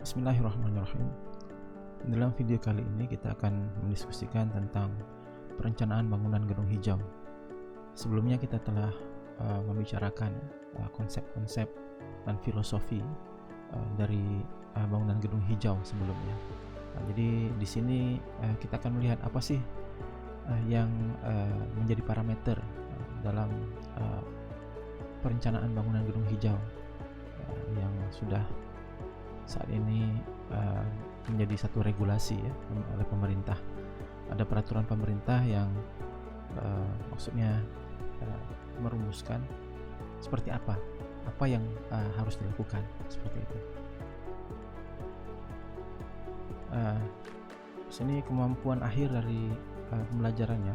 Bismillahirrahmanirrahim. Dalam video kali ini kita akan mendiskusikan tentang perencanaan bangunan gedung hijau. Sebelumnya kita telah membicarakan konsep-konsep dan filosofi dari bangunan gedung hijau sebelumnya. Jadi di sini kita akan melihat apa sih yang menjadi parameter dalam perencanaan bangunan gedung hijau yang sudah saat ini menjadi satu regulasi ya oleh pemerintah. Ada peraturan pemerintah yang maksudnya merumuskan seperti apa yang harus dilakukan seperti itu. Sini kemampuan akhir dari pembelajarannya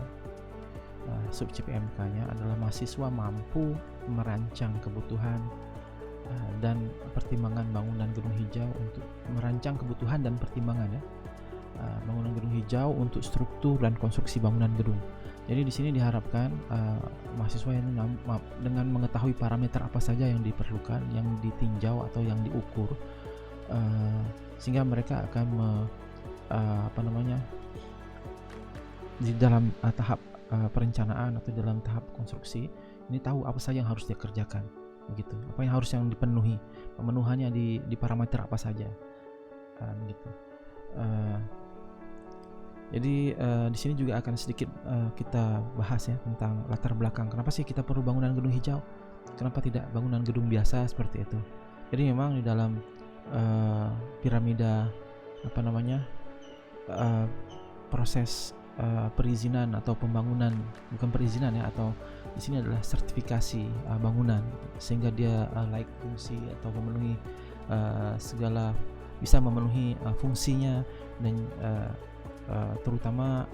sub CPMK-nya adalah mahasiswa mampu merancang kebutuhan dan pertimbangan bangunan gedung hijau untuk merancang kebutuhan dan pertimbangan bangunan gedung hijau untuk struktur dan konstruksi bangunan gedung. Jadi di sini diharapkan mahasiswa yang dengan mengetahui parameter apa saja yang diperlukan, yang ditinjau atau yang diukur, sehingga mereka akan di dalam tahap perencanaan atau dalam tahap konstruksi ini tahu apa saja yang harus dia kerjakan. Begitu. Apa yang harus dipenuhi, pemenuhannya di parameter apa saja, begitu. Jadi di sini juga akan sedikit kita bahas ya tentang latar belakang. Kenapa sih kita perlu bangunan gedung hijau? Kenapa tidak bangunan gedung biasa seperti itu? Jadi memang di dalam piramida proses perizinan atau pembangunan, bukan perizinan ya, atau di sini adalah sertifikasi bangunan sehingga dia layak fungsi atau memenuhi segala, bisa memenuhi fungsinya dan terutama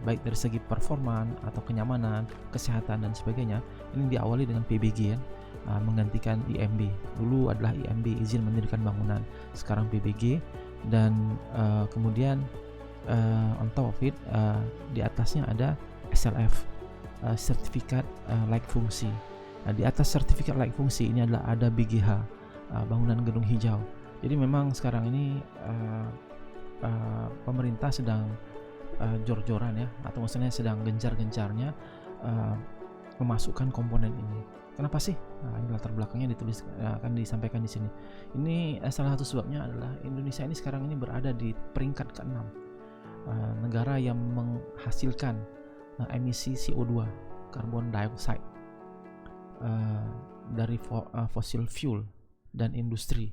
baik dari segi performa atau kenyamanan, kesehatan dan sebagainya. Ini diawali dengan PBG ya, menggantikan IMB. Dulu adalah IMB, izin mendirikan bangunan, sekarang PBG, dan kemudian on top of it di atasnya ada SLF, sertifikat layak fungsi. Nah, di atas sertifikat layak fungsi ini ada BGH, bangunan gedung hijau. Jadi memang sekarang ini pemerintah sedang jor-joran ya, atau maksudnya sedang gencar-gencarnya memasukkan komponen ini. Kenapa sih? Nah, ini latar belakangnya ditulis, akan disampaikan di sini. Ini salah satu sebabnya adalah Indonesia ini sekarang ini berada di peringkat ke-6 negara yang menghasilkan emisi CO2, carbon dioxide, dari fossil fuel dan industri,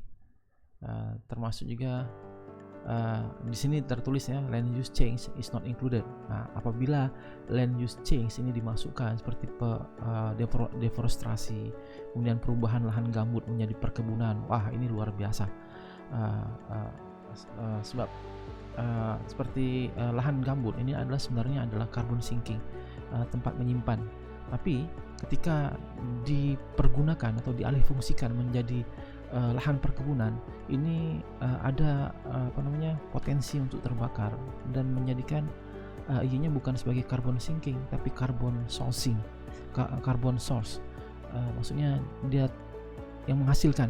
termasuk juga di sini tertulis ya, land use change is not included. Nah, apabila land use change ini dimasukkan seperti deforestasi, kemudian perubahan lahan gambut menjadi perkebunan, wah ini luar biasa. Sebab seperti lahan gambut ini sebenarnya adalah carbon sinking, tempat menyimpan. Tapi ketika dipergunakan atau dialihfungsikan menjadi lahan perkebunan, ini ada potensi untuk terbakar dan menjadikan ianya bukan sebagai carbon sinking tapi carbon sourcing, carbon source. Maksudnya dia yang menghasilkan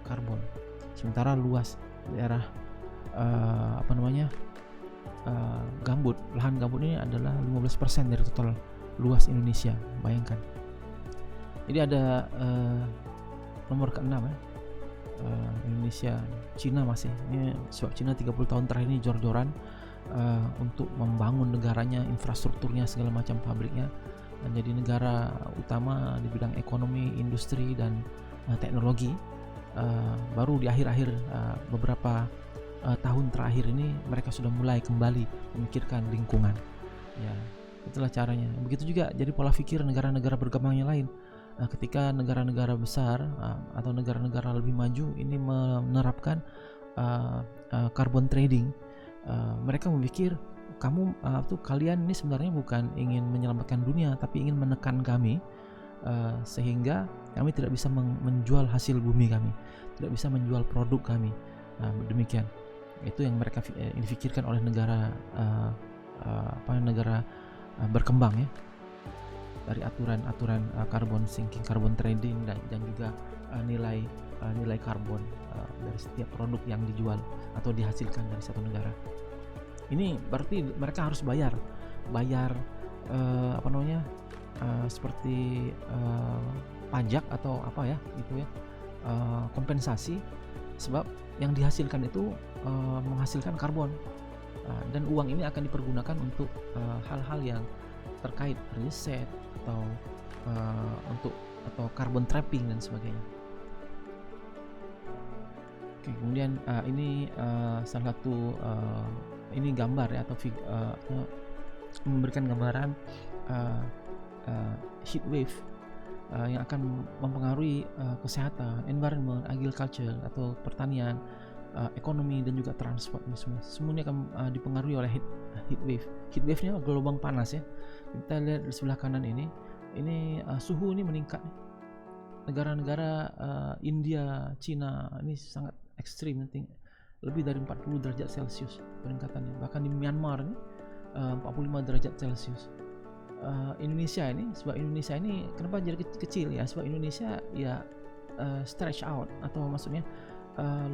karbon. Sementara luas daerah gambut, lahan gambut ini adalah 15% dari total luas Indonesia. Bayangkan. Jadi ada nomor ke-6 ya, Indonesia. Cina masih, ini sebab Cina 30 tahun terakhir ini jor-joran untuk membangun negaranya, infrastrukturnya, segala macam pabriknya, menjadi negara utama di bidang ekonomi, industri dan teknologi. Baru di akhir-akhir beberapa tahun terakhir ini mereka sudah mulai kembali memikirkan lingkungan. Ya, itulah caranya. Begitu juga jadi pola pikir negara-negara berkembang yang lain. Ketika negara-negara besar atau negara-negara lebih maju ini menerapkan carbon trading, mereka memikir kalian ini sebenarnya bukan ingin menyelamatkan dunia tapi ingin menekan kami, sehingga kami tidak bisa menjual hasil bumi kami, tidak bisa menjual produk kami. Demikian. Itu yang mereka difikirkan oleh negara negara berkembang ya, dari aturan carbon sinking, carbon trading dan juga nilai nilai karbon dari setiap produk yang dijual atau dihasilkan dari satu negara. Ini berarti mereka harus bayar seperti pajak atau apa ya gitu ya, kompensasi, sebab yang dihasilkan itu menghasilkan karbon, dan uang ini akan dipergunakan untuk hal-hal yang terkait riset atau carbon trapping dan sebagainya. Oke, kemudian ini salah satu ini gambar ya, atau memberikan gambaran heat wave yang akan mempengaruhi kesehatan, environment, agriculture atau pertanian, ekonomi dan juga transport. Semuanya akan dipengaruhi oleh heat wave. Heat wave-nya gelombang panas ya. Kita lihat di sebelah kanan ini suhu ini meningkat. Negara-negara India, Cina ini sangat ekstrim, lebih dari 40 derajat Celcius peningkatannya. Bahkan di Myanmar ini 45 derajat Celcius. Indonesia ini kenapa jadi kecil ya? Sebab Indonesia ya stretch out, atau maksudnya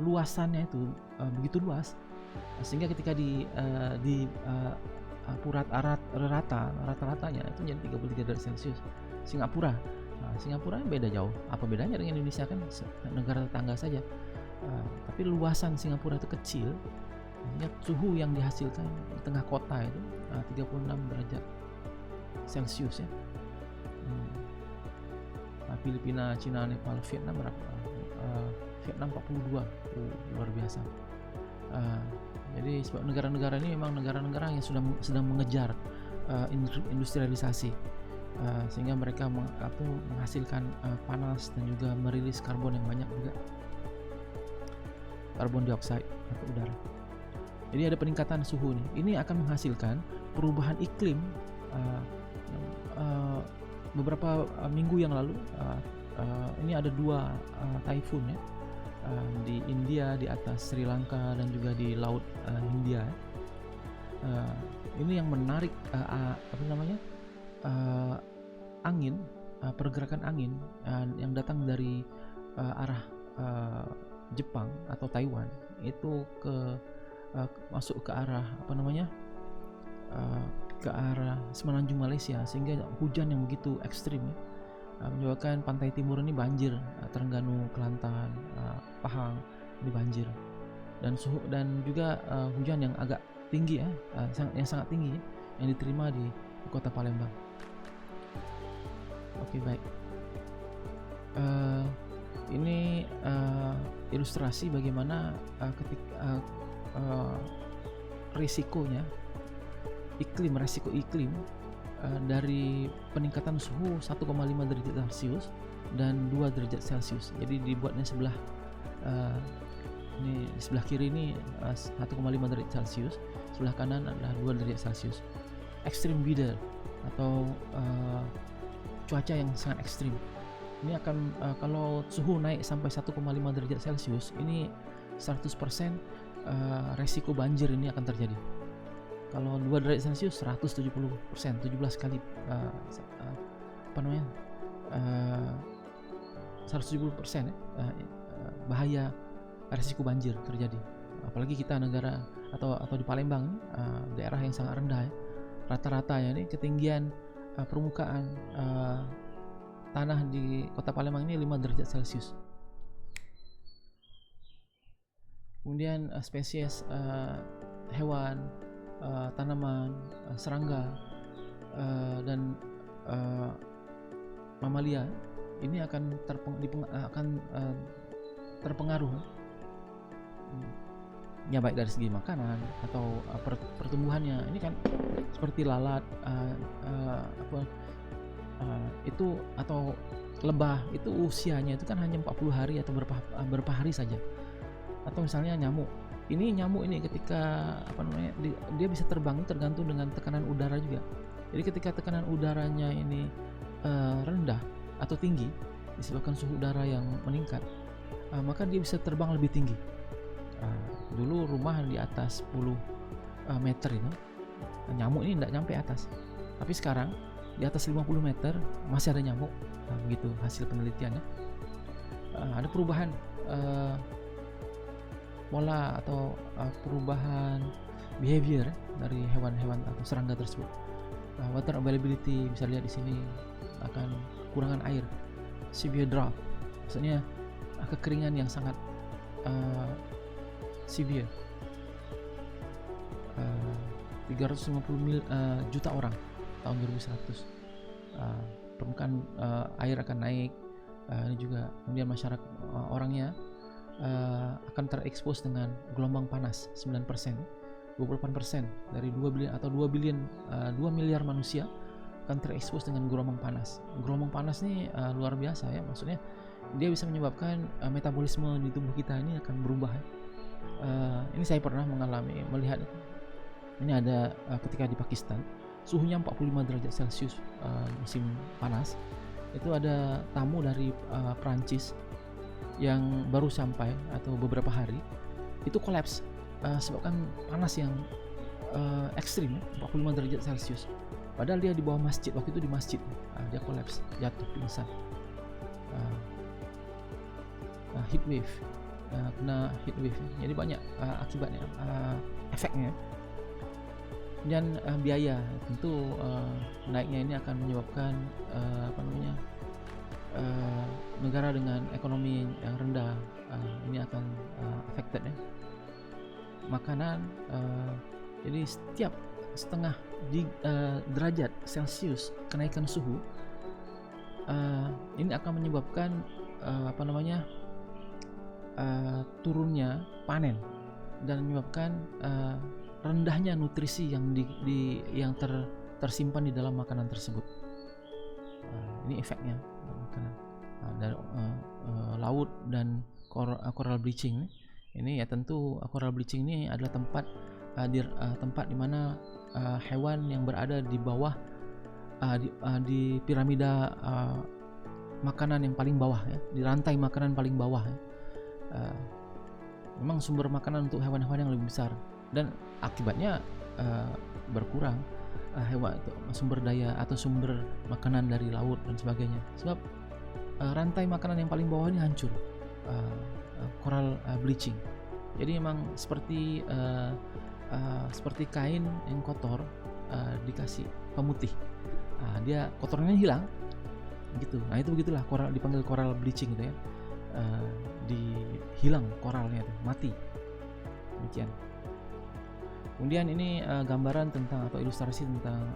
luasannya itu begitu luas, sehingga ketika di rata-ratanya itu jadi 33 derajat Celcius. Singapura beda jauh. Apa bedanya dengan Indonesia, kan negara tetangga saja. Tapi luasan Singapura itu kecil, sehingga suhu yang dihasilkan di tengah kota itu 36 derajat Celcius ya. Filipina, Cina, Nepal, Vietnam berapa? Vietnam 42, luar biasa. Jadi sebab negara-negara ini memang negara-negara yang sedang mengejar industrialisasi, sehingga mereka menghasilkan panas dan juga merilis karbon yang banyak juga, karbon dioksida atau udara. Jadi ada peningkatan suhu nih. Ini akan menghasilkan perubahan iklim. Beberapa minggu yang lalu ini ada 2 taifun ya, di India, di atas Sri Lanka dan juga di laut Hindia. Ini yang menarik angin, pergerakan angin yang datang dari arah Jepang atau Taiwan itu masuk ke arah ke arah semenanjung Malaysia, sehingga hujan yang begitu ekstrim ya, menyebabkan pantai timur ini banjir, Terengganu, Kelantan, Pahang ini banjir, dan juga hujan yang agak tinggi ya, yang sangat tinggi yang diterima di kota Palembang. Oke, baik. Ini ilustrasi bagaimana ketika risikonya resiko iklim dari peningkatan suhu 1,5 derajat Celcius dan 2 derajat Celcius. Jadi dibuatnya ini di sebelah kiri ini 1,5 derajat Celcius, sebelah kanan adalah 2 derajat Celcius. Extreme weather atau cuaca yang sangat ekstrim. Ini akan kalau suhu naik sampai 1,5 derajat Celcius, ini 100% resiko banjir ini akan terjadi. Kalau 2 derajat Celcius 170%, 17 kali 170% bahaya resiko banjir terjadi. Apalagi kita negara atau di Palembang, daerah yang sangat rendah ya. Rata-rata ya ini ketinggian permukaan tanah di kota Palembang ini 5 derajat Celcius. Kemudian spesies hewan, tanaman, serangga, dan mamalia ini akan terpengaruh ya, baik dari segi makanan atau pertumbuhannya. Ini kan seperti lalat, itu atau lebah, itu usianya itu kan hanya 40 hari atau berapa hari saja. Atau misalnya nyamuk ini ketika dia bisa terbang tergantung dengan tekanan udara juga. Jadi ketika tekanan udaranya ini rendah atau tinggi disebabkan suhu udara yang meningkat, maka dia bisa terbang lebih tinggi. Dulu rumah di atas 10 meter itu nyamuk ini tidak nyampe atas, tapi sekarang di atas 50 meter masih ada nyamuk. Begitu hasil penelitiannya. Ada perubahan pola atau perubahan behavior dari hewan-hewan atau serangga tersebut. Water availability bisa lihat di sini, akan kekurangan air, severe drought, maksudnya kekeringan yang sangat severe. 350 juta orang tahun 2100. Permukaan air akan naik. Ini juga kemudian masyarakat orangnya akan terekspos dengan gelombang panas 9%, 28% dari 2 bilion atau 2 miliar manusia akan terekspos dengan gelombang panas. Gelombang panas ini luar biasa ya, maksudnya dia bisa menyebabkan metabolisme di tubuh kita ini akan berubah ya. Ini saya pernah melihat ini ada ketika di Pakistan suhunya 45 derajat Celcius musim panas. Itu ada tamu dari Prancis yang baru sampai atau beberapa hari itu kolaps sebabkan panas yang ekstrim ya, 45 derajat Celcius. Padahal dia di bawah masjid, waktu itu di masjid dia kolaps, jatuh pingsan. Heat wave, kena heat wave ya. Jadi banyak akibatnya, efeknya. Dan biaya tentu naiknya ini akan menyebabkan negara dengan ekonomi yang rendah ini akan affected ya. Makanan, jadi setiap setengah derajat Celcius kenaikan suhu ini akan menyebabkan turunnya panen dan menyebabkan rendahnya nutrisi yang tersimpan di dalam makanan tersebut. Ini efeknya makanan dari laut dan coral bleaching. Ini ya tentu coral bleaching ini adalah tempat di mana hewan yang berada di bawah di piramida makanan yang paling bawah ya, di rantai makanan paling bawah ya. Memang sumber makanan untuk hewan-hewan yang lebih besar dan akibatnya berkurang sumber daya atau sumber makanan dari laut dan sebagainya, sebab rantai makanan yang paling bawah ini hancur, coral bleaching. Jadi memang seperti kain yang kotor dikasih pemutih, dia kotorannya hilang gitu. Nah itu begitulah coral, dipanggil coral bleaching gitu ya, hilang koralnya itu, mati, demikian. Kemudian ini gambaran tentang atau ilustrasi tentang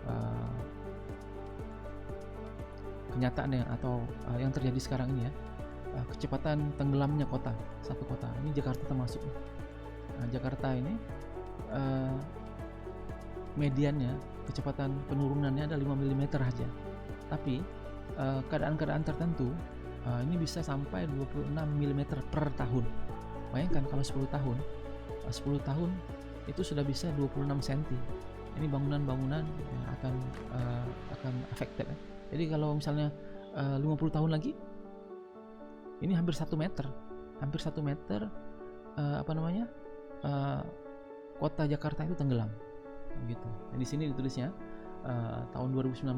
kenyataan atau yang terjadi sekarang ini ya, kecepatan tenggelamnya satu kota. Ini Jakarta termasuk. Nah, Jakarta ini mediannya kecepatan penurunannya ada 5 mm aja. Tapi keadaan-keadaan tertentu ini bisa sampai 26 mm per tahun. Bayangkan kalau 10 tahun itu sudah bisa 26 cm. Ini bangunan-bangunan yang akan affected ya. Jadi kalau misalnya 50 tahun lagi ini hampir 1 meter kota Jakarta itu tenggelam gitu. Dan di sini ditulisnya tahun 2019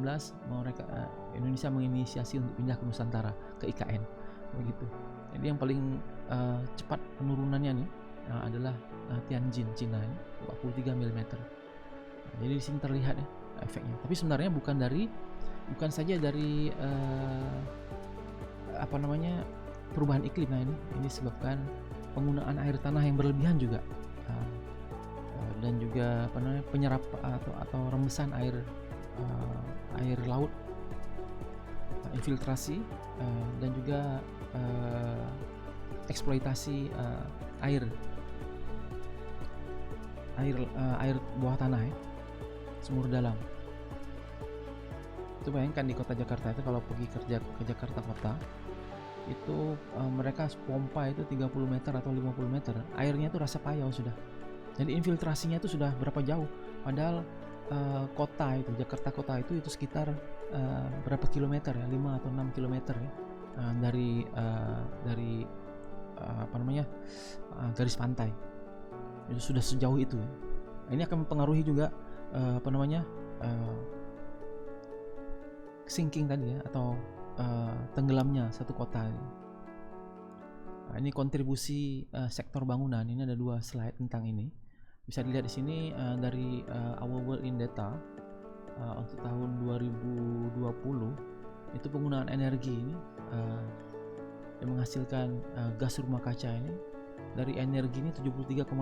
Indonesia menginisiasi untuk pindah ke Nusantara, ke IKN begitu. Jadi yang paling cepat penurunannya nih adalah Tianjin, Cina, 23 mm. Jadi di sini terlihat ya efeknya. Tapi sebenarnya bukan saja dari perubahan iklim. Nah ini disebabkan penggunaan air tanah yang berlebihan juga, dan juga penyerap atau rembesan air laut, infiltrasi, dan juga eksploitasi air bawah tanah ya, sumur dalam. Itu bayangkan di kota Jakarta itu kalau pergi kerja ke Jakarta kota itu mereka pompa itu 30 meter atau 50 meter, airnya itu rasa payau sudah. Jadi infiltrasinya itu sudah berapa jauh, padahal Jakarta kota itu sekitar berapa kilometer ya, 5 atau 6 kilometer ya, dari garis pantai. Itu sudah sejauh itu. Ini akan mempengaruhi juga sinking tadi ya, atau tenggelamnya satu kota. Nah, ini kontribusi sektor bangunan. Ini ada 2 slide tentang ini. Bisa dilihat di sini dari Our World in Data untuk tahun 2020 itu penggunaan energi ini yang menghasilkan gas rumah kaca ini dari energi ini 73,2%,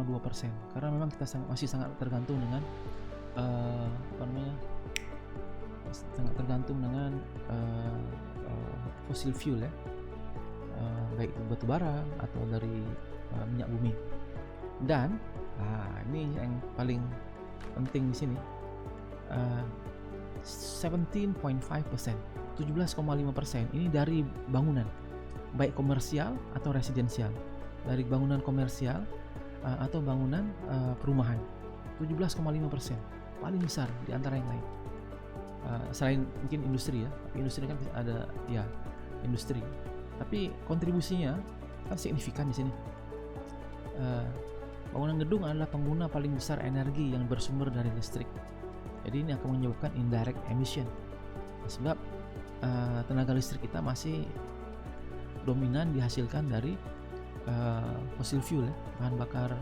karena memang kita masih sangat tergantung dengan sangat tergantung dengan fossil fuel ya, baik itu batu bara atau dari minyak bumi. Dan ini yang paling penting di sini, 17.5%, 17,5% ini dari bangunan, baik komersial atau residensial, dari bangunan komersial atau bangunan perumahan. 17,5%, paling besar di antara yang lain. Selain mungkin industri ya, tapi industri kan ada ya industri, tapi kontribusinya kan signifikan di sini. Bangunan gedung adalah pengguna paling besar energi yang bersumber dari listrik. Jadi ini akan menyebabkan indirect emission, sebab tenaga listrik kita masih dominan dihasilkan dari fossil fuel ya, bahan bakar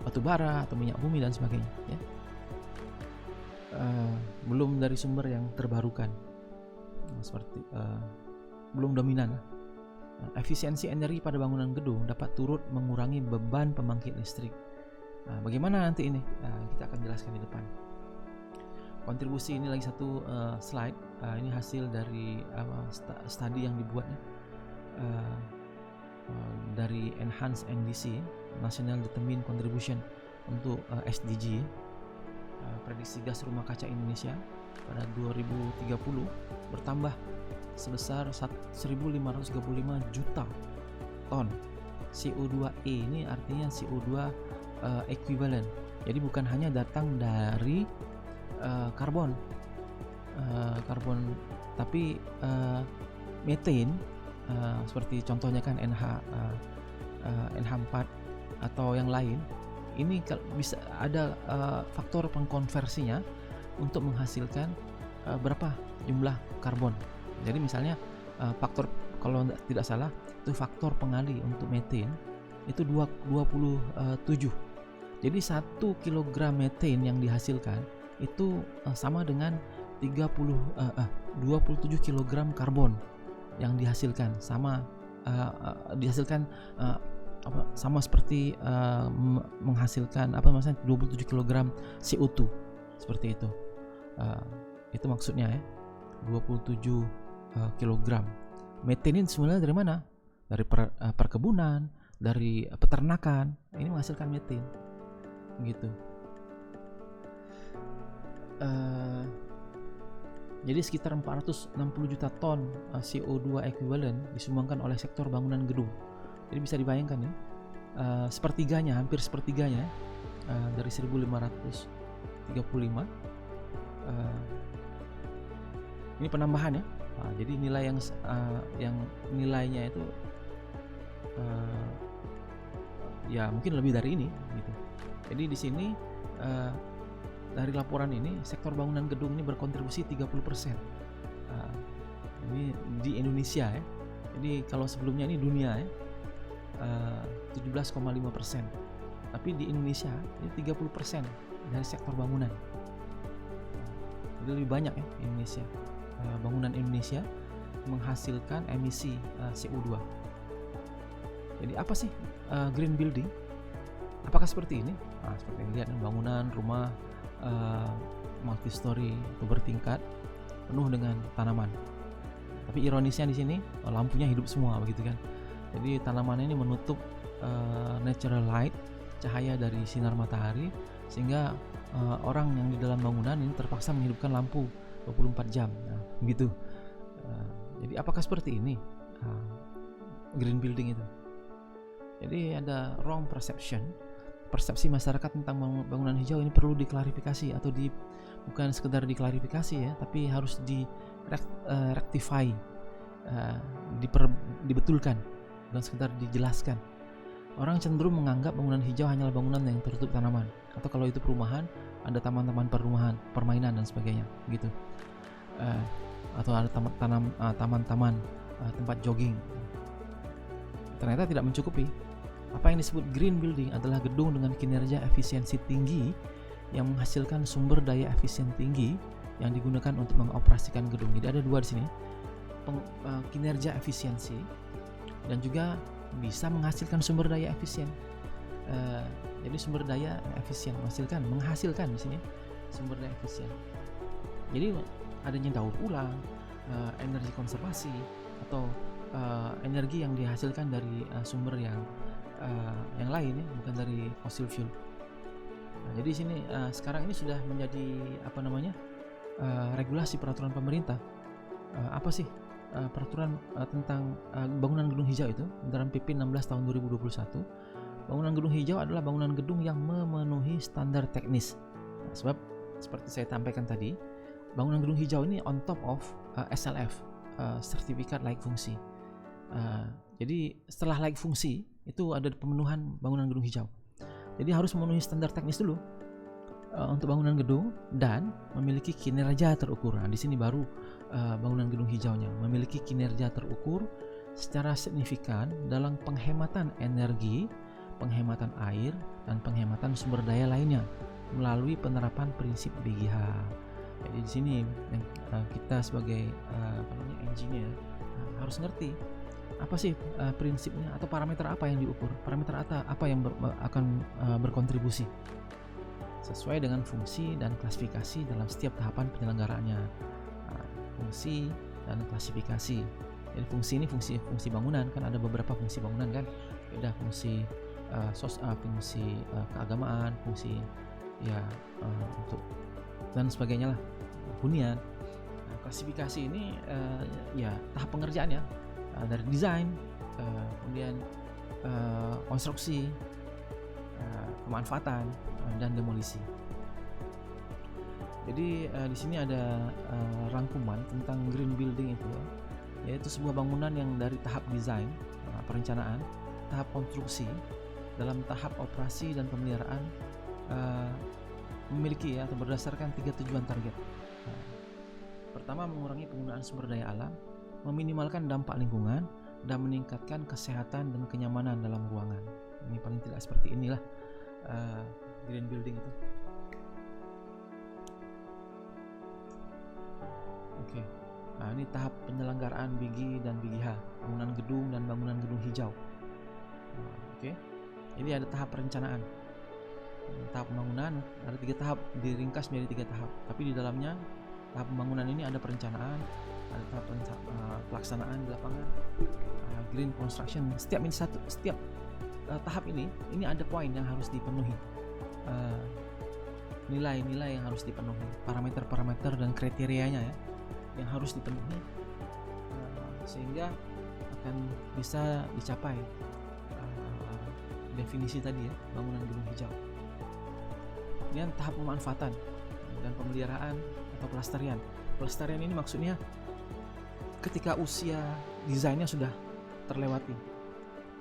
batu bara atau minyak bumi dan sebagainya ya. Belum dari sumber yang terbarukan, seperti belum dominan. Efisiensi energi pada bangunan gedung dapat turut mengurangi beban pembangkit listrik. Bagaimana nanti ini? Kita akan jelaskan di depan. Kontribusi ini lagi satu slide. Ini hasil dari studi yang dibuatnya dari Enhanced NDC, National Determined Contribution untuk SDG, prediksi gas rumah kaca Indonesia pada 2030 bertambah sebesar 1.535 juta ton CO2e. Ini artinya CO2 equivalent. Jadi bukan hanya datang dari karbon, tapi methane, seperti contohnya kan NH4 atau yang lain. Ini bisa ada faktor pengkonversinya untuk menghasilkan berapa jumlah karbon. Jadi misalnya faktor, kalau tidak salah itu faktor pengali untuk methane itu 27. Jadi 1 kg methane yang dihasilkan itu sama dengan 27 kg karbon yang dihasilkan, sama sama seperti menghasilkan 27 kg CO2 seperti itu. Itu maksudnya ya, 27 kg. Methane sebenarnya dari mana? Dari perkebunan, dari peternakan. Ini menghasilkan methane gitu. Jadi sekitar 460 juta ton CO2 equivalent disumbangkan oleh sektor bangunan gedung. Jadi bisa dibayangkan ya, hampir sepertiganya dari 1535. Ini penambahan ya. Jadi nilai yang nilainya itu ya mungkin lebih dari ini gitu. Jadi di sini dari laporan ini sektor bangunan gedung ini berkontribusi 30%. Ini di Indonesia ya. Jadi kalau sebelumnya ini dunia ya, 17,5%. Tapi di Indonesia ini 30% dari sektor bangunan. Jadi lebih banyak ya Indonesia. Bangunan Indonesia menghasilkan emisi CO2. Jadi apa sih green building? Apakah seperti ini? Seperti yang dilihat, bangunan rumah multi-story atau bertingkat penuh dengan tanaman. Tapi ironisnya di sini lampunya hidup semua begitu kan. Jadi tanaman ini menutup natural light, cahaya dari sinar matahari, sehingga orang yang di dalam bangunan ini terpaksa menghidupkan lampu 24 jam. Begitu. Jadi apakah seperti ini green building itu? Jadi ada wrong perception. Persepsi masyarakat tentang bangunan hijau ini perlu diklarifikasi, atau bukan sekedar diklarifikasi ya, tapi harus rectify, dibetulkan, bukan sekedar dijelaskan. Orang cenderung menganggap bangunan hijau hanyalah bangunan yang tertutup tanaman, atau kalau itu perumahan ada taman-taman perumahan, permainan dan sebagainya gitu, atau ada taman-taman tempat jogging. Ternyata tidak mencukupi. Apa yang disebut green building adalah gedung dengan kinerja efisiensi tinggi yang menghasilkan sumber daya efisien tinggi yang digunakan untuk mengoperasikan gedung. Jadi ada dua di sini, kinerja efisiensi dan juga bisa menghasilkan sumber daya efisien. Jadi sumber daya efisien menghasilkan di sini sumber daya efisien. Jadi adanya daur ulang, energi konservasi atau energi yang dihasilkan dari sumber yang lain ya, bukan dari fossil fuel. Jadi di sini sekarang ini sudah menjadi regulasi peraturan pemerintah. Apa sih peraturan tentang bangunan gedung hijau itu dalam PP 16 tahun 2021? Bangunan gedung hijau adalah bangunan gedung yang memenuhi standar teknis. Sebab seperti saya sampaikan tadi, bangunan gedung hijau ini on top of SLF, sertifikat layak fungsi. Jadi setelah layak fungsi itu ada pemenuhan bangunan gedung hijau. Jadi harus memenuhi standar teknis dulu untuk bangunan gedung dan memiliki kinerja terukur. Nah, di sini baru bangunan gedung hijaunya memiliki kinerja terukur secara signifikan dalam penghematan energi, penghematan air, dan penghematan sumber daya lainnya melalui penerapan prinsip BGH. Jadi di sini yang kita sebagai engineer harus ngerti apa sih prinsipnya atau parameter apa yang diukur, parameter apa yang akan berkontribusi sesuai dengan fungsi dan klasifikasi dalam setiap tahapan penyelenggaraannya. Fungsi dan klasifikasi. Jadi fungsi ini fungsi bangunan, kan ada beberapa fungsi bangunan kan, beda fungsi fungsi keagamaan, fungsi untuk dan sebagainya lah, hunian. Klasifikasi ini tahap pengerjaannya dari desain, kemudian konstruksi, pemanfaatan, dan demolisi. Jadi di sini ada rangkuman tentang green building itu, yaitu sebuah bangunan yang dari tahap desain, perencanaan, tahap konstruksi, dalam tahap operasi dan pemeliharaan memiliki atau berdasarkan 3 tujuan target. Pertama, mengurangi penggunaan sumber daya alam, meminimalkan dampak lingkungan, dan meningkatkan kesehatan dan kenyamanan dalam ruangan. Ini paling tidak seperti inilah green building itu. Oke. Nah, ini tahap penyelenggaraan BG dan BGH, bangunan gedung dan bangunan gedung hijau. Oke. Ini ada tahap perencanaan. Tahap pembangunan ada 3 tahap, diringkas menjadi 3 tahap. Tapi di dalamnya tahap pembangunan ini ada perencanaan, ada tahap pelaksanaan di lapangan, green construction. Setiap tahap ini ada poin yang harus dipenuhi, nilai-nilai yang harus dipenuhi, parameter-parameter dan kriterianya ya yang harus dipenuhi, sehingga akan bisa dicapai definisi tadi ya, bangunan gedung hijau. Kemudian tahap pemanfaatan dan pemeliharaan atau pelestarian. Pelestarian ini maksudnya ketika usia desainnya sudah terlewati.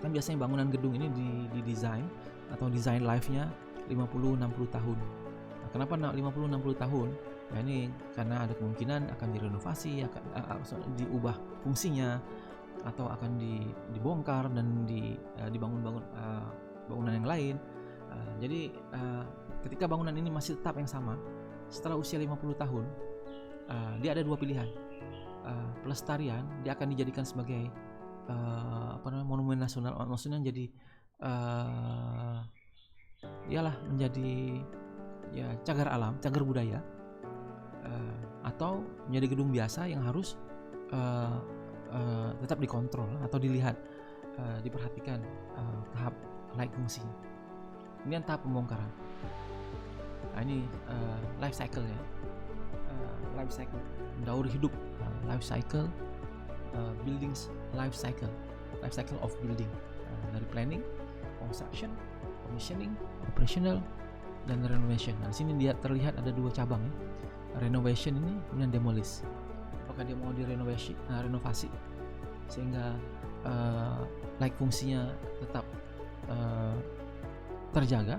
Kan biasanya bangunan gedung ini didesain atau desain life-nya 50-60 tahun. Nah, kenapa 50-60 tahun? Ya ini karena ada kemungkinan akan direnovasi, akan diubah fungsinya, atau akan dibongkar dan dibangun bangunan yang lain. Jadi ketika bangunan ini masih tetap yang sama setelah usia 50 tahun, dia ada 2 pilihan. Pelestarian, dia akan dijadikan sebagai monumen nasional, maksudnya jadi menjadi cagar alam, cagar budaya, atau menjadi gedung biasa yang harus tetap dikontrol atau dilihat, diperhatikan tahap layak fungsi. Kemudian tahap pembongkaran. Nah, ini life cycle ya, life cycle, daur hidup, life cycle, buildings life cycle of building, dari planning, construction, commissioning, operational, dan renovation. Nah, di sini dia terlihat ada 2 cabang ya. Renovation ini kemudian demolish. Apakah dia mau renovasi sehingga layak fungsinya tetap terjaga,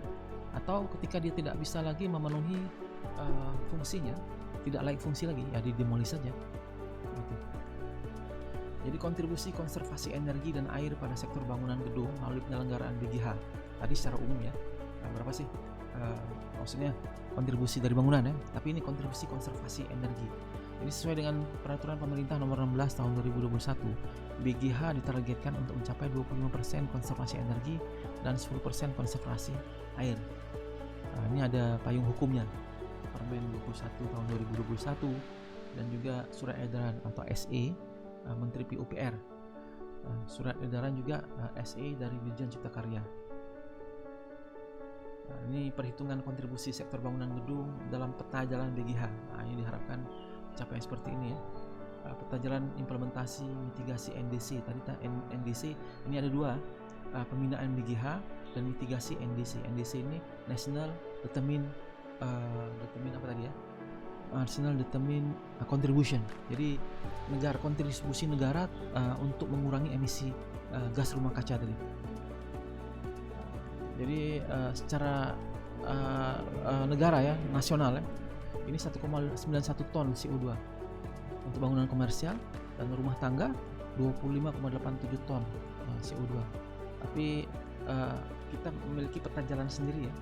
atau ketika dia tidak bisa lagi memenuhi fungsinya, tidak layak fungsi lagi, ya didemolish saja gitu. Jadi kontribusi konservasi energi dan air pada sektor bangunan gedung melalui penyelenggaraan BGH. Tadi secara umum ya, berapa sih? Maksudnya kontribusi dari bangunan ya, tapi ini kontribusi konservasi energi. Ini sesuai dengan peraturan pemerintah nomor 16 tahun 2021, BGH ditargetkan untuk mencapai 25% konservasi energi dan 10% konservasi air. Ini ada payung hukumnya, Permen 21 tahun 2021 dan juga surat edaran atau SE Menteri PUPR, surat edaran juga SE dari Dirjen Cipta Karya. Ini perhitungan kontribusi sektor bangunan gedung dalam peta jalan BGH. Ini diharapkan capai seperti ini ya. Peta jalan implementasi mitigasi NDC. Tadi NDC ini ada dua, pembinaan BGH dan mitigasi NDC. NDC ini National Determine apa tadi ya? National Determine Contribution. Jadi kontribusi negara untuk mengurangi emisi gas rumah kaca tadi. Jadi secara negara ya, nasional ya, ini 1,91 ton CO2 untuk bangunan komersial, dan rumah tangga 25,87 ton CO2. Tapi kita memiliki peta jalan sendiri ya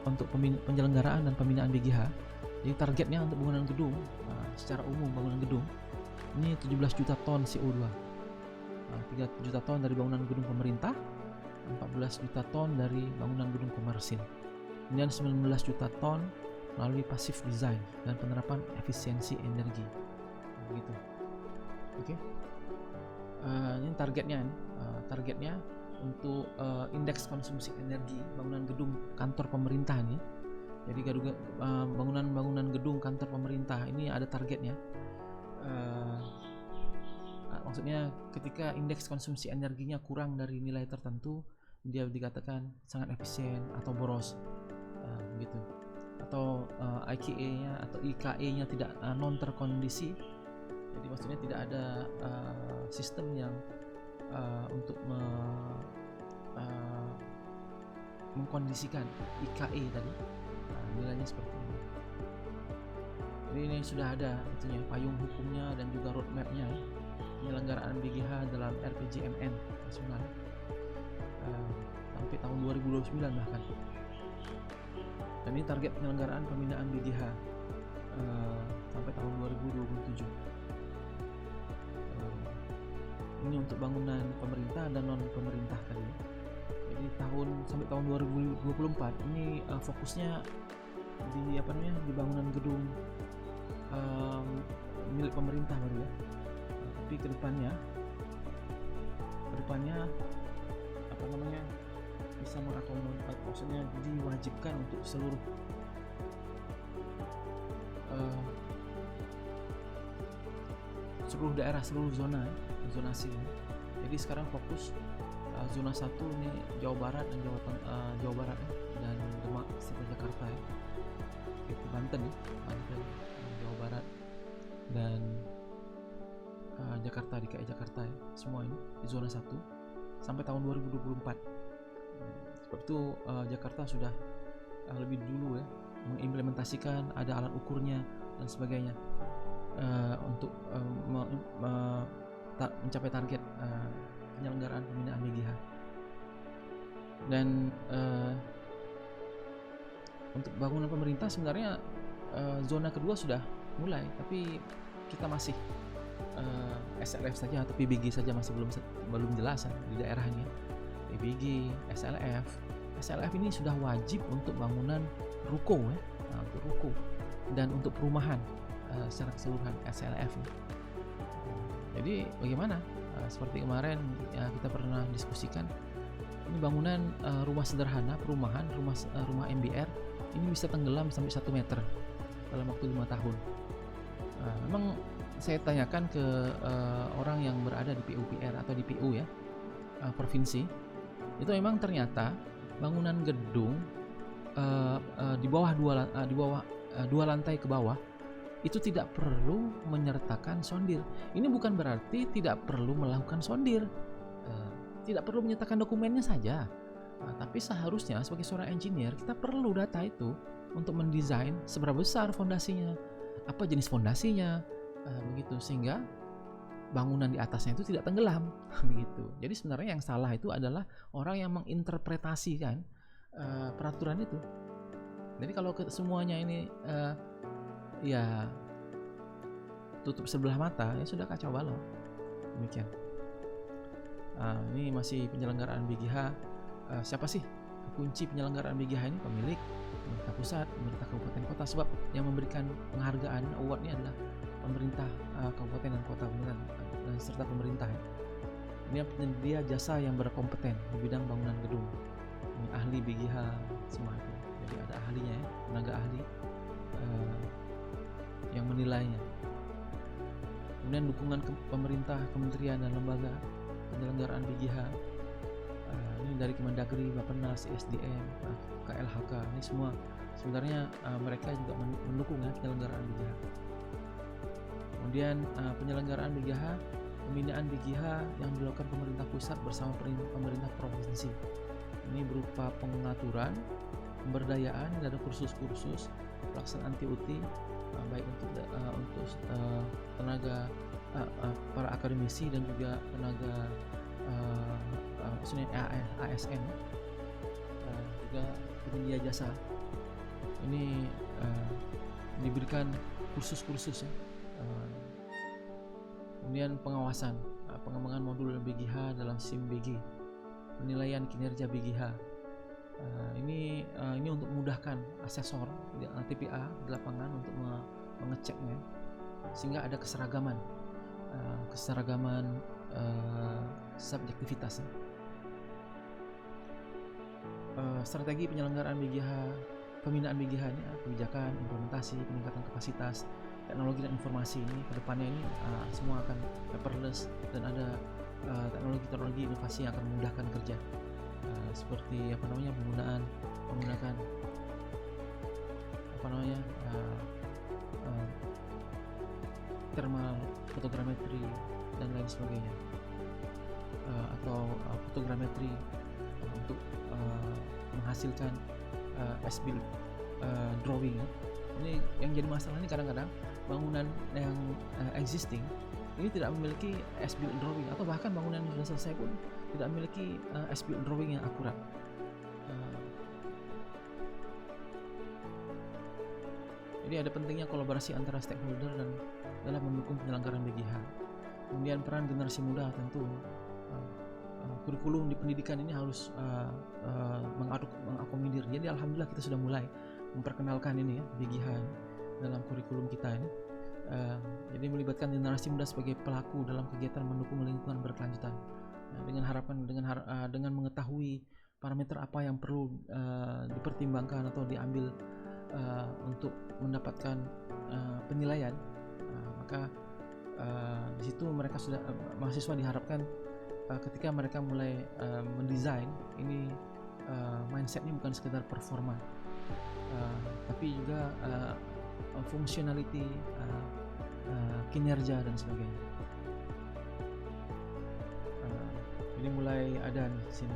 untuk penyelenggaraan dan pembinaan BGH. Jadi targetnya untuk bangunan gedung, secara umum bangunan gedung ini 17 juta ton CO2, 3 juta ton dari bangunan gedung pemerintah, 14 juta ton dari bangunan gedung komersil, dan 19 juta ton melalui passive design dan penerapan efisiensi energi. Begitu. Oke. Ini targetnya untuk indeks konsumsi energi bangunan gedung kantor pemerintah nih. Jadi bangunan gedung kantor pemerintah ini ada targetnya. Maksudnya ketika indeks konsumsi energinya kurang dari nilai tertentu, dia dikatakan sangat efisien atau boros, gitu. Atau IKE-nya atau IKE-nya tidak non terkondisi. Jadi maksudnya tidak ada sistem yang untuk mengkondisikan IKE tadi, nilainya seperti ini. Jadi ini sudah ada artinya payung hukumnya dan juga roadmap-nya penyelenggaraan BGH dalam RPJMN nasional sampai tahun 2029 bahkan. Dan ini target penyelenggaraan pembinaan BGH sampai tahun 2027. Ini untuk bangunan pemerintah dan non pemerintah tadi. Jadi sampai tahun 2024 ini fokusnya di bangunan gedung milik pemerintah baru ya. Tapi kedepannya bisa mengakomodir, maksudnya diwajibkan untuk seluruh daerah, seluruh zona ya, zonasi. Jadi sekarang fokus zona 1 ini Jawa Barat dan Jawa Barat ya, dan Demak serta Jakarta ya. Itu Banten, Jawa Barat dan Jakarta, DKI Jakarta ya, semua ini di zona 1 sampai tahun 2024. Sebab itu Jakarta sudah lebih dulu ya mengimplementasikan, ada alat ukurnya dan sebagainya untuk mencapai target penyelenggaraan pembinaan BGH. Dan untuk bangunan pemerintah sebenarnya zona kedua sudah mulai, tapi kita masih SLF saja atau PBG saja, masih belum jelas di daerahnya. PBG, SLF ini sudah wajib untuk bangunan ruko ya, untuk ruko dan untuk perumahan secara keseluruhan SLF. Jadi bagaimana? Seperti kemarin kita pernah diskusikan, ini bangunan rumah sederhana, perumahan, rumah MBR ini bisa tenggelam sampai 1 meter dalam waktu 5 tahun. Memang saya tanyakan ke orang yang berada di PUPR atau di PU ya, provinsi, itu memang ternyata bangunan gedung di bawah dua lantai ke bawah itu tidak perlu menyertakan sondir. Ini bukan berarti tidak perlu melakukan sondir, tidak perlu menyertakan dokumennya saja, tapi seharusnya sebagai seorang engineer kita perlu data itu untuk mendesain seberapa besar fondasinya, apa jenis fondasinya, begitu, sehingga bangunan di atasnya itu tidak tenggelam begitu. Jadi sebenarnya yang salah itu adalah orang yang menginterpretasikan peraturan itu. Jadi kalau semuanya ini ya tutup sebelah mata, ya sudah kacau balau. Demikian. Ini masih penyelenggaraan BGH. Siapa sih kunci penyelenggaraan BGH ini? Pemilik, pemerintah pusat, pemerintah kabupaten kota. Sebab yang memberikan penghargaan award ini adalah pemerintah kabupaten dan kota serta pemerintah. Ini penyedia jasa yang berkompeten di bidang bangunan gedung. Ini ahli BGH semua itu. Jadi ada ahlinya ya, tenaga ahli yang menilainya. Kemudian dukungan pemerintah, kementerian dan lembaga penyelenggaraan BGH. Ini dari Kemendagri, Bappenas, SDM, KLHK. Ini semua sebenarnya mereka juga mendukung ya penyelenggaraan BGH. Kemudian penyelenggaraan BGH, pembinaan BGH yang dilakukan pemerintah pusat bersama pemerintah provinsi. Ini berupa pengaturan, pemberdayaan, ada kursus-kursus, pelaksanaan TUT, baik untuk tenaga para akademisi dan juga tenaga maksudnya ASN, juga penyedia jasa. Ini diberikan kursus-kursus ya. Kemudian pengawasan, pengembangan modul BGH dalam SIM BG, penilaian kinerja BGH. Ini untuk memudahkan asesor TPA di lapangan untuk mengeceknya sehingga ada keseragaman subjektivitas. Strategi penyelenggaraan BGH, pembinaan BGH ini kebijakan, implementasi, peningkatan kapasitas, teknologi dan informasi. Ini kedepannya ini semua akan paperless dan ada teknologi inovasi yang akan memudahkan kerja, seperti menggunakan thermal fotogrametri dan lain sebagainya, atau fotogrametri untuk menghasilkan as-built drawing. Ini yang jadi masalah ini kadang-kadang bangunan yang existing ini tidak memiliki as-built drawing, atau bahkan bangunan yang sudah selesai pun tidak memiliki as-built drawing yang akurat. Jadi ada pentingnya kolaborasi antara stakeholder dan dalam mendukung penyelenggaraan BGH. Kemudian peran generasi muda tentu. Kurikulum di pendidikan ini harus mengakomodir. Jadi alhamdulillah kita sudah mulai memperkenalkan ini ya, BGH dalam kurikulum kita ini. Jadi melibatkan generasi muda sebagai pelaku dalam kegiatan mendukung lingkungan berkelanjutan. Dengan mengetahui parameter apa yang perlu dipertimbangkan atau diambil untuk mendapatkan penilaian, maka di situ mahasiswa diharapkan ketika mereka mulai mendesain ini, mindsetnya bukan sekedar performa, tapi juga functionality, kinerja dan sebagainya. Jadi mulai ada di sini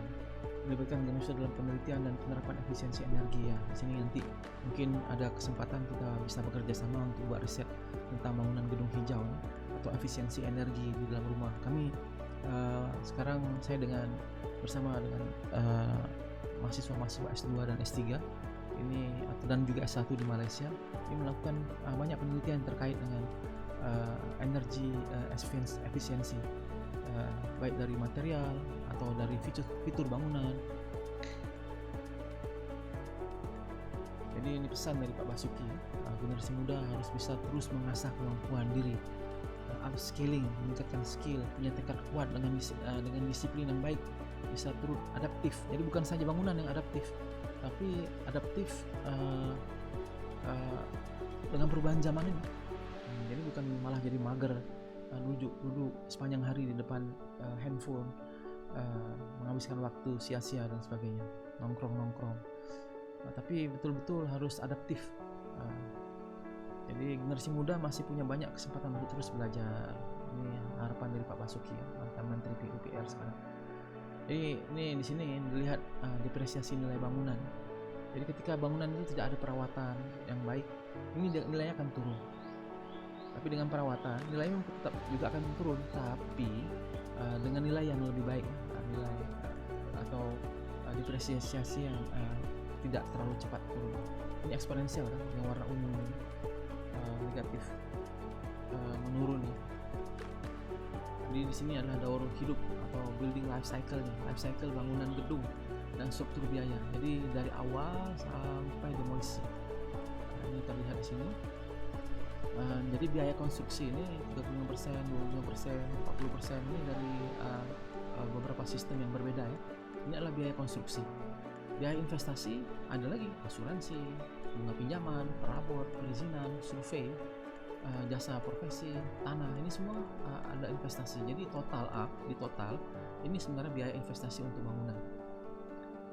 melibatkan generasi dalam penelitian dan penerapan efisiensi energi ya. Di sini nanti mungkin ada kesempatan kita bisa bekerja sama untuk buat riset tentang bangunan gedung hijau atau efisiensi energi di dalam rumah. Kami sekarang saya bersama dengan mahasiswa S2 dan S3 ini dan juga S1 di Malaysia ini melakukan banyak penelitian terkait dengan energi efisiensi, baik dari material atau dari fitur bangunan. Jadi ini pesan dari Pak Basuki, generasi muda harus bisa terus mengasah kemampuan diri, upskilling, meningkatkan skill, punya tekad kuat dengan disiplin yang baik, bisa terus adaptif. Jadi bukan saja bangunan yang adaptif, tapi adaptif dengan perubahan zaman ini. Jadi bukan malah jadi mager, duduk sepanjang hari di depan handphone, menghabiskan waktu sia-sia dan sebagainya, nongkrong. Tapi betul-betul harus adaptif. Jadi generasi muda masih punya banyak kesempatan untuk terus belajar. Ini harapan dari Pak Basuki, mantan Menteri PUPR sekarang. Jadi ini di sini dilihat depresiasi nilai bangunan. Jadi ketika bangunan itu tidak ada perawatan yang baik, ini nilainya akan turun. Tapi dengan perawatan nilainya tetap juga akan turun, tapi dengan nilai yang lebih baik, nilai atau depresiasi yang tidak terlalu cepat turun. Ini eksponensial kan, yang warna ungu negatif menurun nih. Jadi di sini adalah daur hidup atau building life cycle bangunan gedung dan struktur biaya. Jadi dari awal sampai demolisi. Ini terlihat di sini. Jadi biaya konstruksi ini 35%, 25%, 40% ini dari beberapa sistem yang berbeda ya. Ini adalah biaya konstruksi. Biaya investasi ada lagi asuransi, bunga pinjaman, perabot, perizinan, survei, jasa profesi, tanah. Ini semua ada investasi. Jadi di total ini sebenarnya biaya investasi untuk bangunan.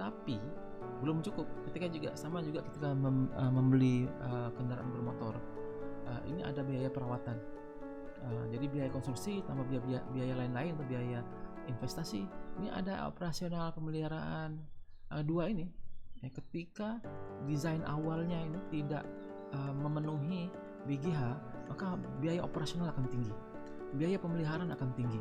Tapi belum cukup. Ketika ketika membeli kendaraan bermotor, ini ada biaya perawatan. Jadi biaya konstruksi tambah biaya lain-lain atau biaya investasi. Ini ada operasional pemeliharaan dua ini. Ketika desain awalnya ini tidak memenuhi BGH, maka biaya operasional akan tinggi, biaya pemeliharaan akan tinggi,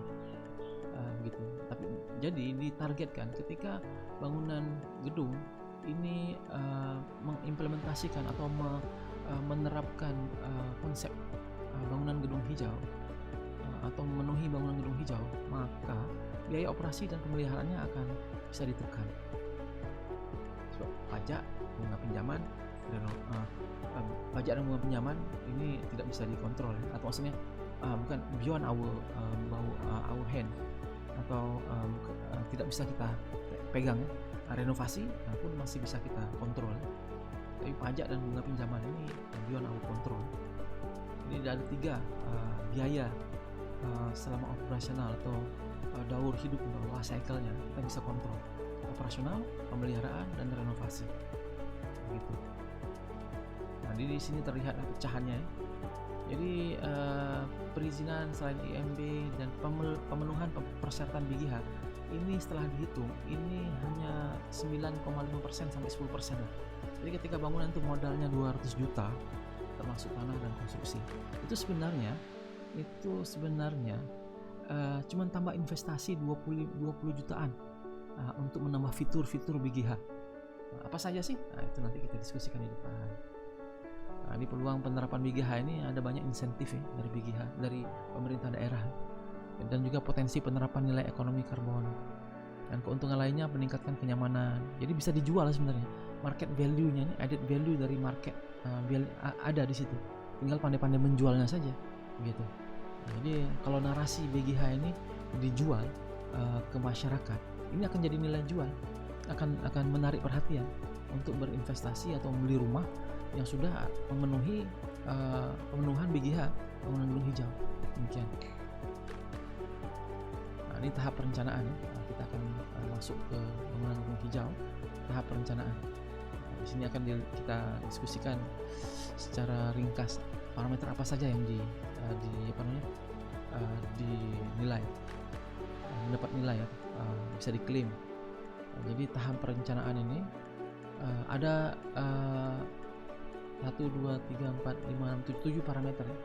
gitu. Tapi jadi ditargetkan ketika bangunan gedung ini mengimplementasikan atau menerapkan konsep bangunan gedung hijau atau memenuhi bangunan gedung hijau, maka biaya operasi dan pemeliharaannya akan bisa ditekan. Sebab pajak, bunga pinjaman, pajak dan bunga pinjaman ini tidak bisa dikontrol, atau maksudnya bukan beyond our hand, atau tidak bisa kita pegang. Renovasi pun masih bisa kita kontrol, tapi pajak dan bunga pinjaman ini beyond our control. Ini ada 3 biaya selama operasional atau daur hidup atau life cycle-nya kita bisa kontrol: operasional, pemeliharaan, dan renovasi. Begitu. Nah, di sini terlihat pecahannya. Jadi perizinan selain IMB dan pemenuhan persyaratan BGH ini setelah dihitung ini hanya 9,5% sampai 10% lah. Jadi ketika bangunan itu modalnya 200 juta termasuk tanah dan konstruksi, itu sebenarnya cuma tambah investasi 20 jutaan untuk menambah fitur-fitur BGH. Apa saja sih? Nah, itu nanti kita diskusikan di depan. Di peluang penerapan BGH ini ada banyak insentif ya dari BGH, dari pemerintah daerah, dan juga potensi penerapan nilai ekonomi karbon, dan keuntungan lainnya meningkatkan kenyamanan. Jadi bisa dijual sebenarnya, market value-nya ini, added value dari market ada di situ, tinggal pandai-pandai menjualnya saja gitu. Jadi kalau narasi BGH ini dijual ke masyarakat, ini akan jadi nilai jual, akan menarik perhatian untuk berinvestasi atau membeli rumah yang sudah memenuhi pemenuhan BGH, bangunan gedung hijau. Demikian. Nah, ini tahap perencanaan ya. Kita akan masuk ke bangunan gedung hijau, tahap perencanaan. Di sini akan kita diskusikan secara ringkas parameter apa saja yang dinilai, mendapat nilai ya, bisa diklaim. Jadi tahap perencanaan ini ada 1, 2, 3, 4, 5, 6, 7 parameter ya.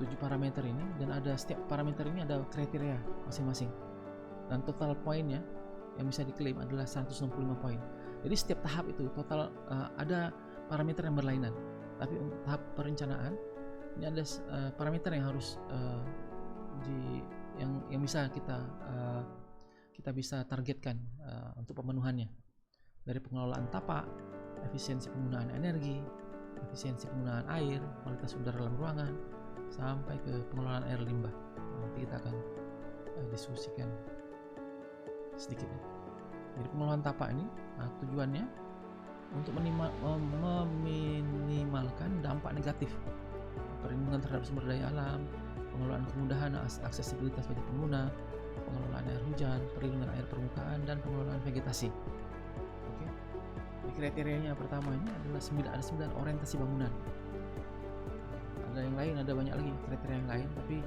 7 parameter ini, dan ada setiap parameter ini ada kriteria masing-masing, dan total poinnya yang bisa diklaim adalah 165 poin. Jadi setiap tahap itu total ada parameter yang berlainan, tapi untuk tahap perencanaan ini ada parameter yang harus yang bisa kita bisa targetkan untuk pemenuhannya, dari pengelolaan tapak, efisiensi penggunaan energi, efisiensi penggunaan air, kualitas udara dalam ruangan, sampai ke pengelolaan air limbah. Nanti kita akan diskusikan sedikit ya. Jadi pengelolaan tapak ini tujuannya untuk meminimalkan dampak negatif, perlindungan terhadap sumber daya alam, pengelolaan kemudahan aksesibilitas bagi pengguna, pengelolaan air hujan, perlindungan air permukaan, dan pengelolaan vegetasi. Oke. Di kriterianya pertama ini adalah 9 orientasi bangunan. Ada yang lain, ada banyak lagi kriteria yang lain, tapi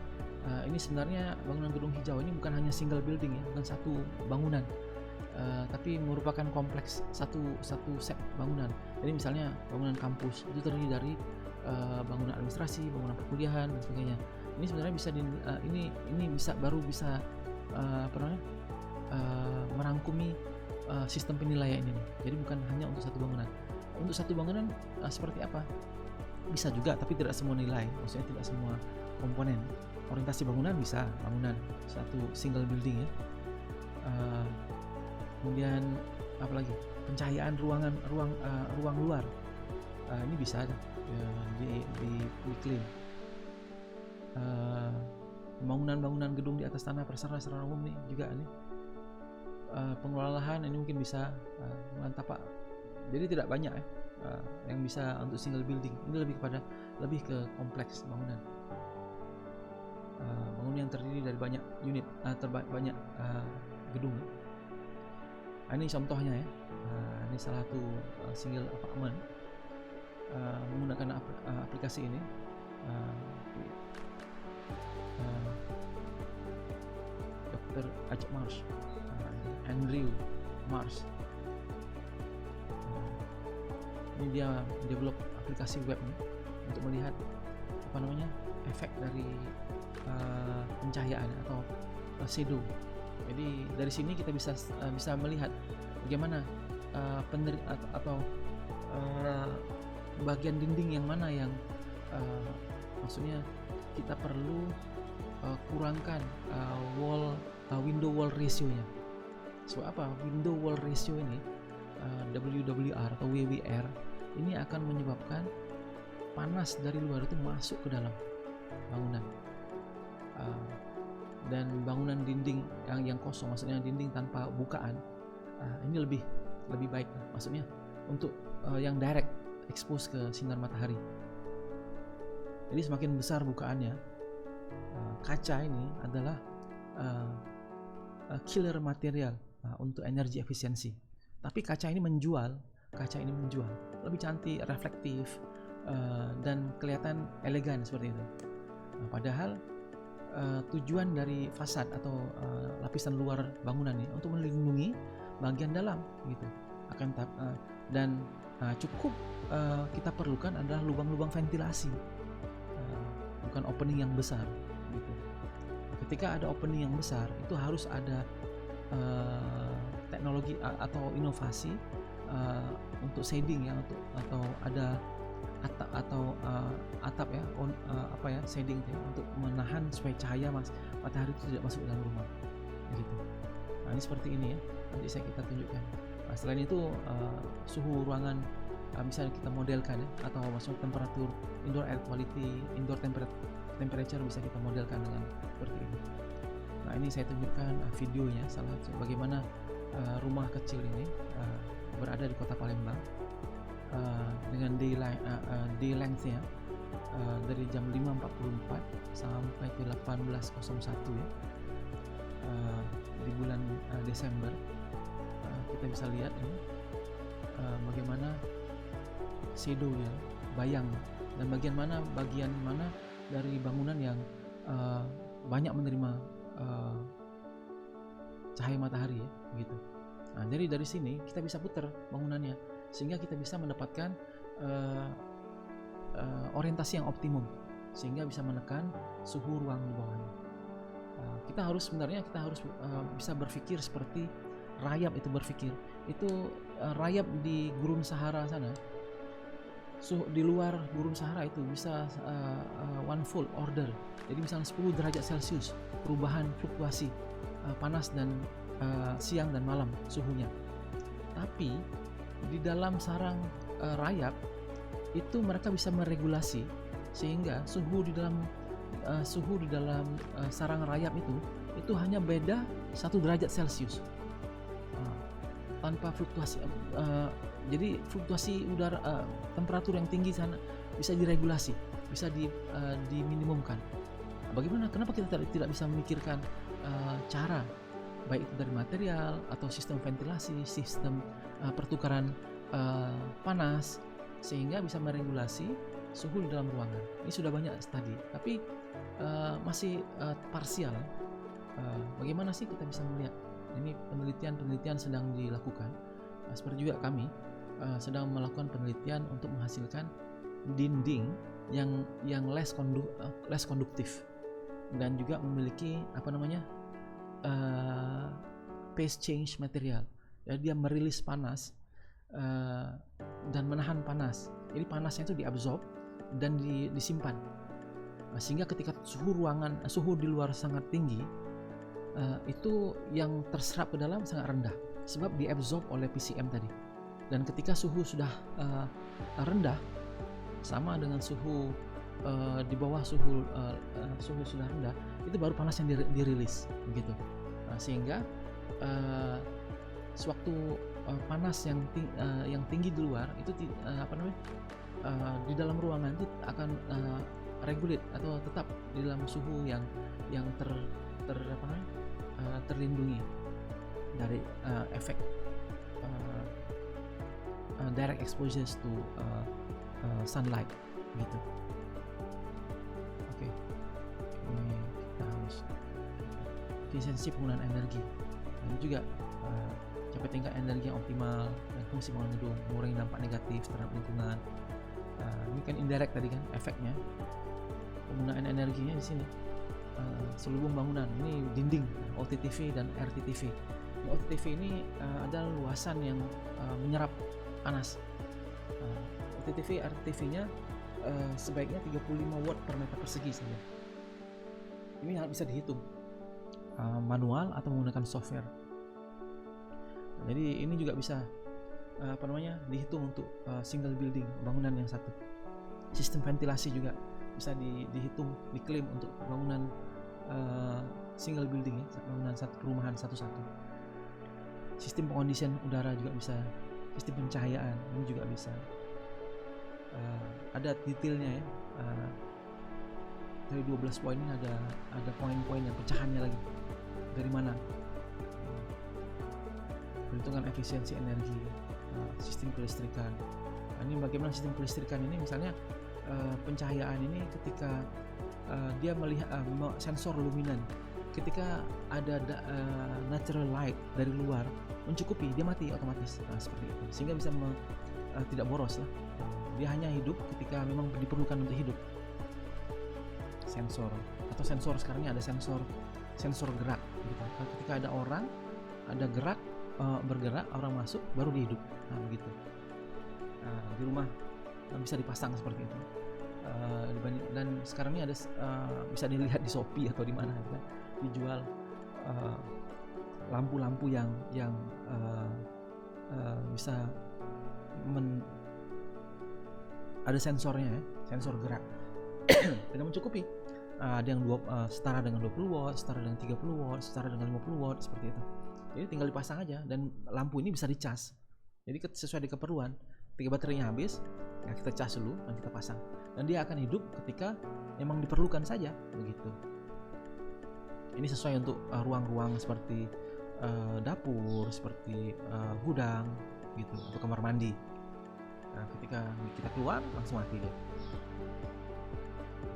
ini sebenarnya bangunan gedung hijau ini bukan hanya single building ya, bukan satu bangunan, tapi merupakan kompleks satu set bangunan. Jadi misalnya bangunan kampus itu terdiri dari bangunan administrasi, bangunan perkuliahan dan sebagainya. Ini sebenarnya bisa ini baru bisa merangkumi sistem penilaian ini. Jadi bukan hanya untuk satu bangunan. Untuk satu bangunan seperti apa? Bisa juga, tapi tidak semua nilai. Maksudnya tidak semua komponen. Orientasi bangunan bisa, bangunan satu single building ya. Kemudian apa lagi? Pencahayaan ruang luar. Ini bisa diklaim. Bangunan gedung di atas tanah persarana umum nih juga nih. Pengelolaan lahan ini mungkin bisa mantap Pak. Jadi tidak banyak ya yang bisa untuk single building. Ini lebih ke kompleks bangunan. Bangunan yang terdiri dari banyak unit, banyak gedung. Ini contohnya ya. Ini salah satu single apartment menggunakan aplikasi ini. Dr. Ajak Marsh, Andrew Marsh. Ini dia develop aplikasi web nih, untuk melihat efek dari pencahayaan atau shadow. Jadi dari sini kita bisa melihat bagaimana atau bagian dinding yang mana yang maksudnya kita perlu kurangkan window wall ratio-nya. So apa window wall ratio ini? WWR atau WWR ini akan menyebabkan panas dari luar itu masuk ke dalam bangunan. Dan bangunan dinding yang kosong, maksudnya dinding tanpa bukaan, ini lebih baik, maksudnya untuk yang direct expose ke sinar matahari. Jadi semakin besar bukaannya, kaca ini adalah killer material untuk energi efisiensi. Tapi kaca ini menjual lebih cantik, reflektif, dan kelihatan elegan seperti itu. Padahal tujuan dari fasad atau lapisan luar bangunan ini untuk melindungi bagian dalam gitu. Dan cukup kita perlukan adalah lubang-lubang ventilasi, bukan opening yang besar gitu. Ketika ada opening yang besar, itu harus ada teknologi atau inovasi untuk shading ya, atau ada atap ya, shading ya, untuk menahan supaya cahaya matahari itu tidak masuk dalam rumah gitu. Nah, ini seperti ini ya, nanti kita tunjukkan. Nah, selain itu suhu ruangan bisa kita modelkan ya, atau maksudnya temperatur indoor air quality, indoor temperature bisa kita modelkan dengan seperti ini. Nah, ini saya tunjukkan videonya bagaimana rumah kecil ini berada di kota Palembang dengan day length-nya dari jam 5.44 sampai ke 18.01 ya, di bulan Desember. Kita bisa lihat ini bagaimana shadow-nya, bayang, dan bagian mana dari bangunan yang banyak menerima cahaya matahari ya gitu. Nah, jadi dari sini kita bisa putar bangunannya sehingga kita bisa mendapatkan orientasi yang optimum sehingga bisa menekan suhu ruang di bawahnya. Kita harus bisa berpikir seperti rayap itu berpikir. Itu rayap di gurun Sahara sana. Di luar gurun Sahara itu bisa one fold order. Jadi misalnya 10 derajat Celcius perubahan fluktuasi panas dan siang dan malam suhunya. Tapi di dalam sarang rayap itu mereka bisa meregulasi sehingga suhu di dalam sarang rayap itu hanya beda 1 derajat Celcius tanpa fluktuasi. Jadi fluktuasi udara, temperatur yang tinggi sana bisa diregulasi, bisa diminimumkan. Kenapa kita tidak bisa memikirkan cara baik itu dari material atau sistem ventilasi, sistem pertukaran panas sehingga bisa meregulasi suhu di dalam ruangan. Ini sudah banyak studi, tapi masih parsial. Bagaimana sih kita bisa melihat? Ini penelitian sedang dilakukan. Seperti juga kami sedang melakukan penelitian untuk menghasilkan dinding yang less konduktif dan juga memiliki phase change material. Jadi dia merilis panas dan menahan panas. Jadi panasnya itu diabsorb dan disimpan. Sehingga ketika suhu di luar sangat tinggi, itu yang terserap ke dalam sangat rendah sebab diabsorb oleh PCM tadi. Dan ketika suhu sudah rendah, sama dengan suhu di bawah suhu sudah rendah, itu baru panas yang dirilis begitu. Sehingga sewaktu panas yang tinggi di luar itu di dalam ruangan itu akan regulate atau tetap di dalam suhu yang terlindungi dari efek direct exposures to sunlight gitu. Oke. Ini kita harus efisiensi penggunaan energi. Dan juga capai tingkat energi yang optimal dan fungsi bangunan gedung, mengurangi dampak negatif terhadap lingkungan. Ini kan indirect tadi kan efeknya. Penggunaan energinya di sini. Selubung bangunan, ini dinding OTTV dan RTTV. OTTV ini adalah luasan yang menyerap panas. OTTV, RTTV-nya sebaiknya 35 watt per meter persegi saja. Ini bisa dihitung manual atau menggunakan software. Jadi ini juga bisa dihitung untuk single building, bangunan yang satu. Sistem ventilasi juga bisa dihitung, diklaim untuk bangunan single building ya, bangunan satu perumahan satu-satu. Sistem pengondisian udara juga bisa, sistem pencahayaan ini juga bisa. Ada detailnya ya. Dari 12 poin ini ada poin-poin yang pecahannya lagi. Dari mana? Perhitungan efisiensi energi, sistem kelistrikan. Ini bagaimana sistem kelistrikan ini, misalnya pencahayaan ini ketika dia melihat sensor luminan, ketika ada natural light dari luar mencukupi, dia mati otomatis. Seperti itu, sehingga bisa tidak boros lah. Dia hanya hidup ketika memang diperlukan untuk hidup. Sensor atau sensor sekarang ini ada sensor gerak gitu. Ketika ada orang ada bergerak, orang masuk baru dia hidup. Begitu. Di rumah bisa dipasang seperti itu. Dan sekarang ini ada bisa dilihat di Shopee atau di mana kan, dijual lampu-lampu yang bisa ada sensornya ya, sensor gerak dengan mencukupi. Ada yang setara dengan 20 watt, setara dengan 30 watt, setara dengan 50 watt, seperti itu. Jadi tinggal dipasang aja, dan lampu ini bisa dicas. Jadi sesuai dengan keperluan. Ketika baterainya habis, ya kita cas dulu dan kita pasang. Dan dia akan hidup ketika memang diperlukan saja, begitu. Ini sesuai untuk ruang-ruang seperti dapur, seperti gudang, gitu, atau kamar mandi. Nah, ketika kita keluar langsung mati dia.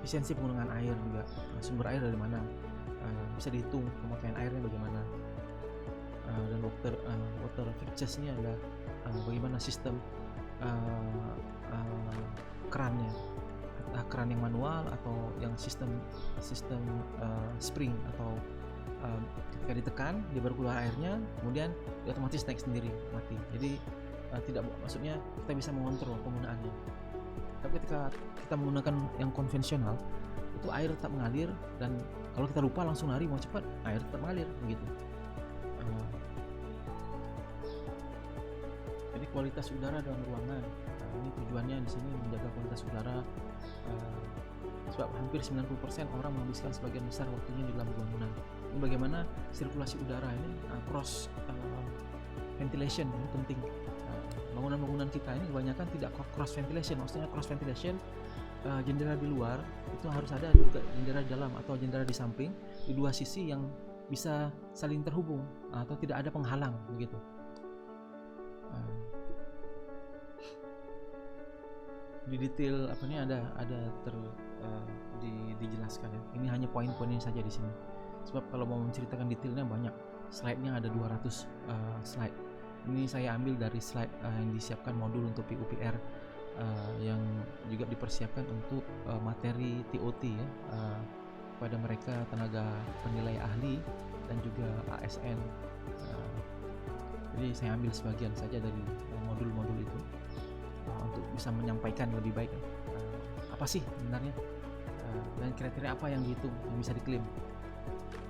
Efisiensi penggunaan air juga, sumber air dari mana, bisa dihitung pemakaian airnya bagaimana, dan water fixtures-nya adalah bagaimana sistem kerannya, keran yang manual atau yang sistem spring, atau ketika ditekan dia baru keluar airnya, kemudian dia otomatis naik sendiri, mati. Jadi maksudnya kita bisa mengontrol penggunaannya. Tapi ketika kita menggunakan yang konvensional, itu air tetap mengalir, dan kalau kita lupa langsung lari mau cepat, air tetap mengalir begitu. Jadi kualitas udara dalam ruangan, ini tujuannya di sini menjaga kualitas udara, sebab hampir 90% orang menghabiskan sebagian besar waktunya di dalam bangunan. Ini bagaimana sirkulasi udara ini cross ventilation ini penting. Bangunan-bangunan kita ini kebanyakan tidak cross ventilation. Maksudnya cross ventilation, jendela di luar itu harus ada juga jendela di dalam atau jendela di samping, di dua sisi yang bisa saling terhubung atau tidak ada penghalang begitu. Di detail apa ini dijelaskan ya. Ini hanya poin-poin ini saja di sini. Sebab kalau mau menceritakan detailnya banyak. Slide-nya ada 200 slide. Ini saya ambil dari slide yang disiapkan modul untuk PUPR yang juga dipersiapkan untuk materi TOT ya, kepada mereka tenaga penilai ahli dan juga ASN. Jadi saya ambil sebagian saja dari modul-modul itu untuk bisa menyampaikan lebih baik apa sih sebenarnya dan kriteria apa yang dihitung yang bisa diklaim.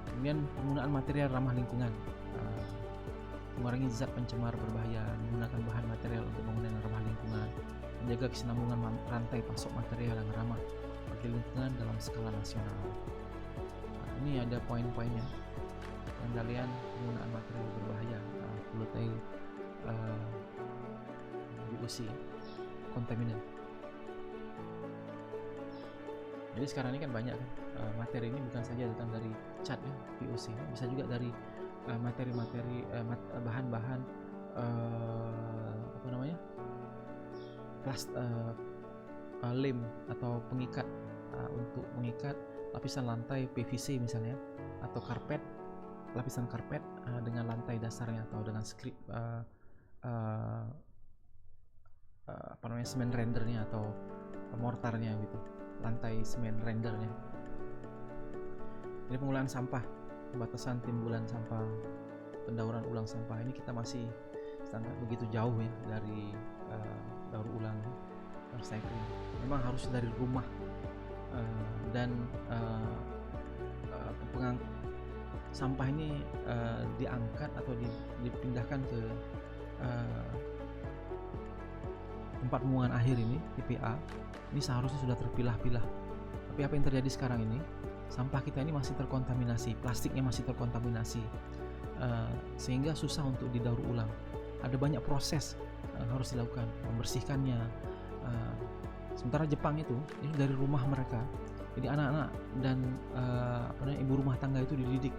Kemudian penggunaan material ramah lingkungan, mengurangi zat pencemar berbahaya, menggunakan bahan material untuk bangunan yang ramah lingkungan, menjaga kesinambungan rantai pasok material yang ramah bagi lingkungan dalam skala nasional. Ini ada poin-poinnya. Pengendalian penggunaan material berbahaya, volatile VOC, kontaminan. Jadi sekarang ini kan banyak kan materi ini bukan saja datang dari cat ya, VOC, bisa juga dari materi-materi bahan-bahan apa namanya, lem atau pengikat untuk mengikat lapisan lantai PVC misalnya, atau karpet, lapisan karpet dengan lantai dasarnya atau dengan script apa namanya, semen rendernya atau mortarnya gitu, lantai semen rendernya. Ini pengolahan sampah, pembatasan timbulan sampah, pendauran ulang sampah. Ini kita masih sangat begitu jauh ya dari daur ulang, recycling. Memang harus dari rumah dan sampah ini diangkat atau dipindahkan ke tempat pembuangan akhir ini, TPA. Ini seharusnya sudah terpilah-pilah. Tapi apa yang terjadi sekarang ini, sampah kita ini masih terkontaminasi, plastiknya masih terkontaminasi, sehingga susah untuk didaur ulang. Ada banyak proses harus dilakukan, membersihkannya. Sementara Jepang itu dari rumah mereka, jadi anak-anak dan ibu rumah tangga itu dididik,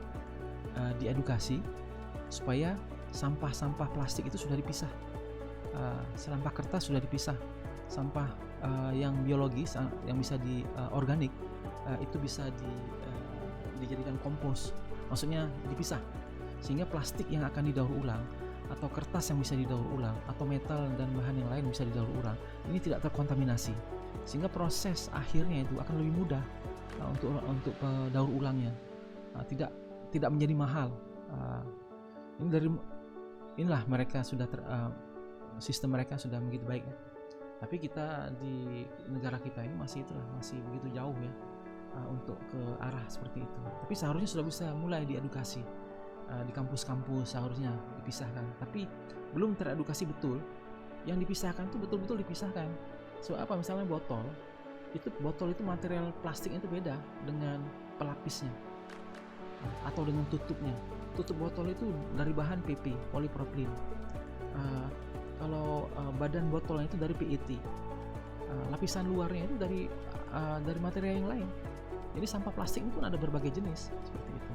diedukasi supaya sampah-sampah plastik itu sudah dipisah, sampah kertas sudah dipisah, sampah yang biologis, yang bisa di organik, itu bisa dijadikan kompos, maksudnya dipisah, sehingga plastik yang akan didaur ulang atau kertas yang bisa didaur ulang atau metal dan bahan yang lain bisa didaur ulang, ini tidak terkontaminasi, sehingga proses akhirnya itu akan lebih mudah untuk daur ulangnya, tidak menjadi mahal. Inilah mereka sudah sistem mereka sudah begitu baik ya. Tapi kita di negara kita ini masih begitu jauh ya untuk ke arah seperti itu. Tapi seharusnya sudah bisa mulai diedukasi di kampus-kampus, seharusnya dipisahkan. Tapi belum teredukasi betul. Yang dipisahkan itu betul-betul dipisahkan. So apa, misalnya botol itu material plastiknya itu beda dengan pelapisnya atau dengan tutupnya. Tutup botol itu dari bahan PP, polipropilin. Kalau badan botolnya itu dari PET, lapisan luarnya itu dari material yang lain. Jadi sampah plastik itu pun ada berbagai jenis seperti itu.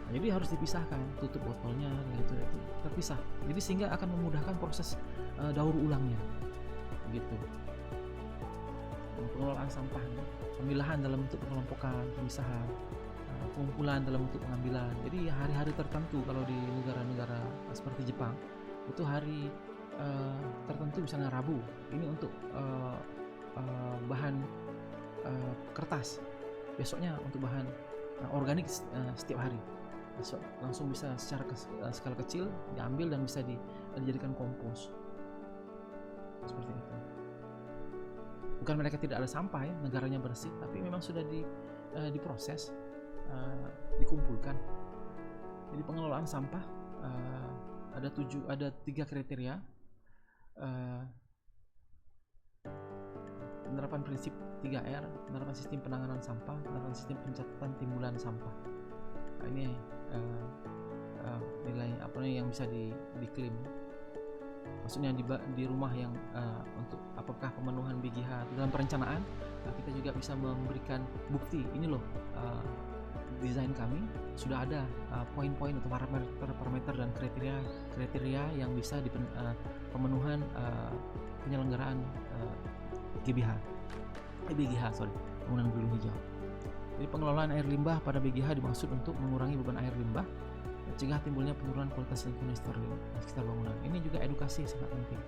Nah, jadi harus dipisahkan, tutup botolnya gitu, itu terpisah. Jadi sehingga akan memudahkan proses daur ulangnya, gitu. Pengelolaan sampah, pemilahan dalam bentuk pengelompokan, pemisahan, pengumpulan dalam bentuk pengambilan. Jadi hari-hari tertentu kalau di negara-negara seperti Jepang itu hari tertentu, misalnya Rabu ini untuk bahan kertas, besoknya untuk bahan organik setiap hari. Besok langsung bisa secara skala kecil diambil dan bisa dijadikan kompos seperti itu. Bukan mereka tidak ada sampah ya, negaranya bersih, tapi memang sudah diproses, dikumpulkan. Jadi pengelolaan sampah ada 3 kriteria. Penerapan prinsip 3R, penerapan sistem penanganan sampah, penerapan sistem pencatatan timbulan sampah. Nah, ini nilai apa nih yang bisa diklaim. Maksudnya di rumah yang untuk apakah pemenuhan BGH dalam perencanaan, kita juga bisa memberikan bukti, ini loh desain kami sudah ada poin-poin atau parameter dan kriteria yang bisa pemenuhan penyelenggaraan BGH, bangunan gedung hijau. Jadi pengelolaan air limbah pada BGH dimaksud untuk mengurangi beban air limbah, mencegah timbulnya penurunan kualitas lingkungan sekitar bangunan. Ini juga edukasi sangat penting.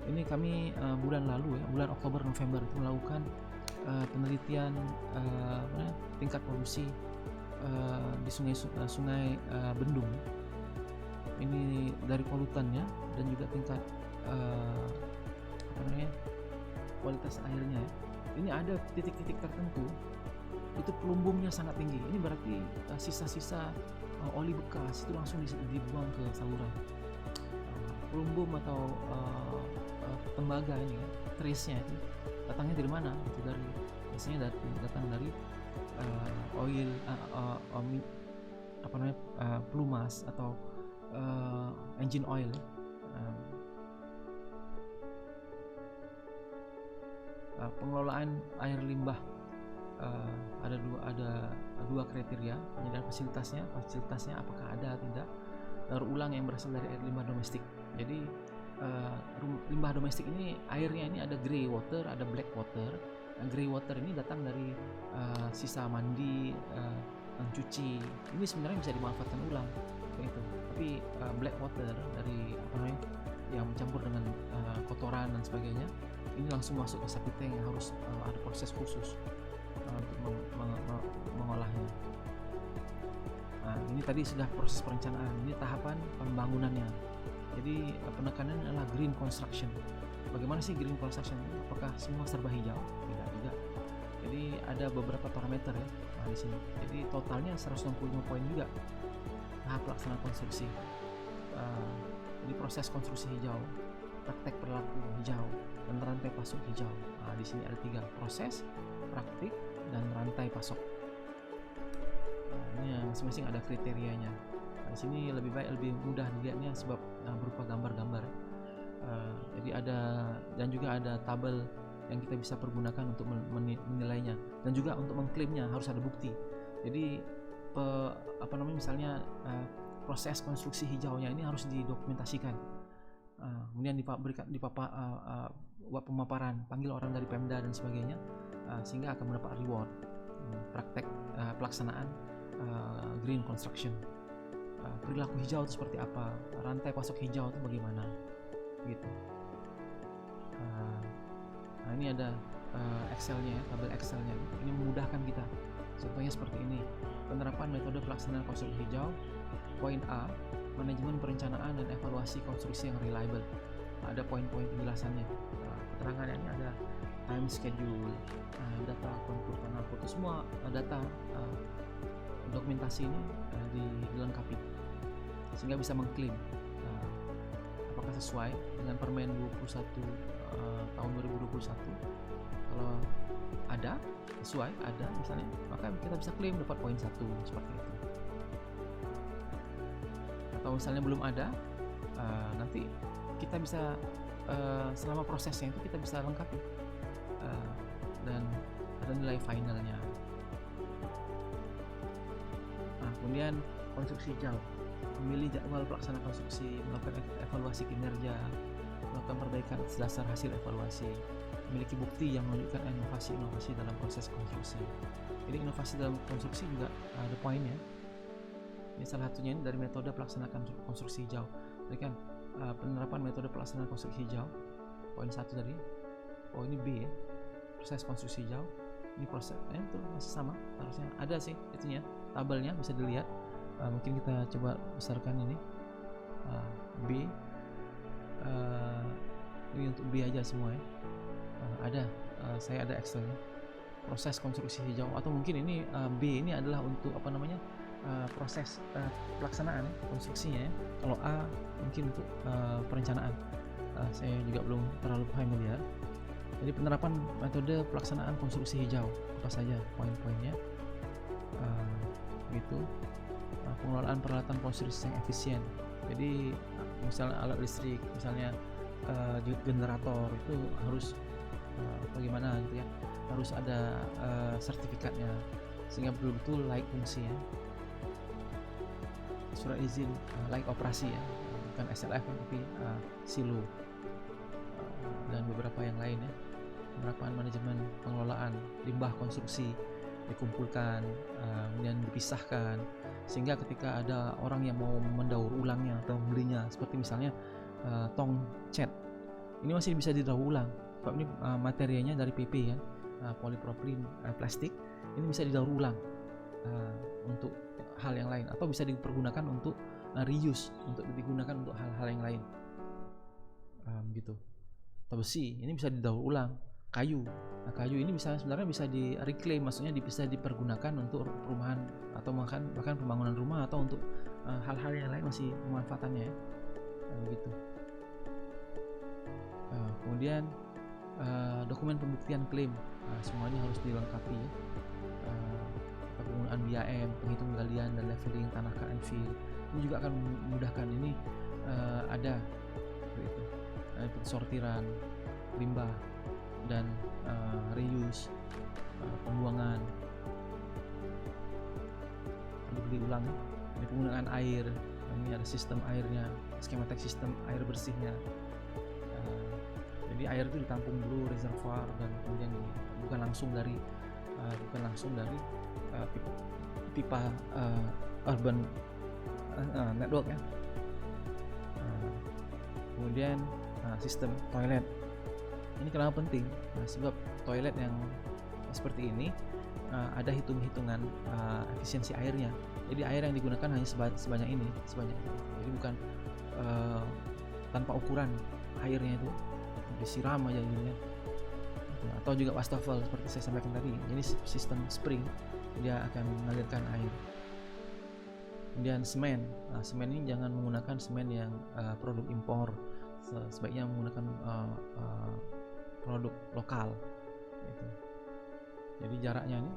Ini kami bulan lalu ya, bulan Oktober November itu melakukan penelitian tingkat polusi di sungai Bendung. Ini dari polutannya dan juga tingkat kualitas airnya ya. Ini ada titik-titik tertentu itu pelumbungnya sangat tinggi. Ini berarti sisa-sisa oli bekas itu langsung dibuang ke saluran. Pelumbung atau tembaga ini kan, trace-nya itu datangnya dari mana? Itu biasanya datang dari oil pelumas atau engine oil. Pengelolaan air limbah ada dua kriteria, penyediaan fasilitasnya apakah ada atau tidak, daur ulang yang berasal dari air limbah domestik. Jadi limbah domestik ini airnya ini ada grey water, ada black water. Grey water ini datang dari sisa mandi, mencuci. Ini sebenarnya bisa dimanfaatkan ulang begitu. Tapi black water dari yang mencampur dengan kotoran dan sebagainya, ini langsung masuk ke septic tank yang harus ada proses khusus untuk mengolahnya. Nah, ini tadi sudah proses perencanaan, ini tahapan pembangunannya. Jadi penekanannya adalah green construction. Bagaimana sih green construction? Apakah semua serba hijau? Tidak juga. Jadi ada beberapa parameter ya di sini. Jadi totalnya 165 poin juga tahap pelaksanaan konstruksi. Jadi proses konstruksi hijau, praktek perilaku hijau, dan rantai pasok hijau. Nah, di sini ada 3 proses, praktik, dan rantai pasok. Nah, ini masing-masing ada kriterianya. Di sini lebih mudah dilihatnya sebab berupa gambar-gambar. Jadi dan juga ada tabel yang kita bisa pergunakan untuk menilainya, dan juga untuk mengklaimnya harus ada bukti. Jadi misalnya proses konstruksi hijaunya ini harus didokumentasikan. Kemudian buat pemaparan, panggil orang dari Pemda dan sebagainya, sehingga akan mendapat reward. Praktek pelaksanaan green construction. Perilaku hijau itu seperti apa, rantai pasok hijau itu bagaimana, gitu. Nah, ini ada Excel-nya, tabel Excel-nya. Ini memudahkan kita. Contohnya seperti ini. Penerapan metode pelaksanaan konstruksi hijau. Poin A, manajemen perencanaan dan evaluasi konstruksi yang reliable. Ada poin-poin penjelasannya. Keterangannya ini ada time schedule, data kontur tanah, foto, semua data dokumentasi ini dilengkapi sehingga bisa mengklaim apakah sesuai dengan Permen 21 tahun 2021. Kalau ada misalnya, maka kita bisa klaim dapat poin 1 seperti itu. Atau misalnya belum ada, nanti kita bisa selama prosesnya itu kita bisa lengkapi dan ada nilai finalnya. Nah, kemudian konstruksi hijau, memilih jadwal pelaksanaan konstruksi, melakukan evaluasi kinerja, melakukan perbaikan dasar hasil evaluasi, memiliki bukti yang menunjukkan inovasi dalam proses konstruksi. Jadi inovasi dalam konstruksi juga ada poinnya. Ini salah satunya ini dari metode pelaksanaan konstruksi hijau. Jadi kan penerapan metode pelaksanaan konstruksi hijau, poin 1 tadi. Oh, ini B ya, proses konstruksi hijau. Ini proses itu masih sama, harusnya ada sih itunya, tabelnya bisa dilihat. Mungkin kita coba besarkan ini B. Ini untuk B aja semua ya. Saya ada Excel-nya. Proses konstruksi hijau, atau mungkin ini B ini adalah untuk proses pelaksanaan konstruksinya ya. Kalau A mungkin untuk perencanaan. Saya juga belum terlalu familiar. Jadi penerapan metode pelaksanaan konstruksi hijau, apa saja poin-poinnya, gitu. Pengelolaan peralatan konstruksi yang efisien. Jadi misalnya alat listrik, misalnya generator itu harus bagaimana gitu ya, harus ada sertifikatnya sehingga betul-betul layak fungsi ya. Surat izin layak operasi ya, bukan SLF tapi silo dan beberapa yang lain ya. Penerapan manajemen pengelolaan limbah konstruksi dikumpulkan, kemudian dipisahkan, sehingga ketika ada orang yang mau mendaur ulangnya atau membelinya, seperti misalnya tong cat ini masih bisa didaur ulang. Sebab ini materialnya dari PP kan, polipropilin plastik. Ini bisa didaur ulang untuk hal yang lain, atau bisa dipergunakan untuk reuse, untuk digunakan untuk hal-hal yang lain. Gitu. Atau besi, ini bisa didaur ulang. Kayu, kayu ini sebenarnya bisa di reclaim, maksudnya bisa dipergunakan untuk perumahan atau bahkan pembangunan rumah, atau untuk hal-hal yang lain masih pemanfaatannya ya. Begitu. Kemudian dokumen pembuktian klaim, semuanya harus dilengkapi ya. Penggunaan BIM, penghitung galian dan leveling tanah cut and fill, ini juga akan memudahkan. Ini ada itu, sortiran limbah dan reuse, pembuangan, diulang. Ini penggunaan air, ini ada sistem airnya, skematik sistem air bersihnya. Jadi air itu ditampung dulu reservoir, dan kemudian bukan langsung dari pipa urban network ya. Kemudian sistem toilet, ini kenapa penting? Sebab toilet yang seperti ini ada hitungan efisiensi airnya. Jadi air yang digunakan hanya sebanyak ini. Jadi bukan tanpa ukuran airnya itu disiram aja gitu ya. Atau juga wastafel seperti saya sampaikan tadi. Jadi sistem spring, dia akan mengalirkan air. Kemudian semen. Semen ini jangan menggunakan semen yang produk impor. Sebaiknya menggunakan produk lokal gitu. Jadi jaraknya ini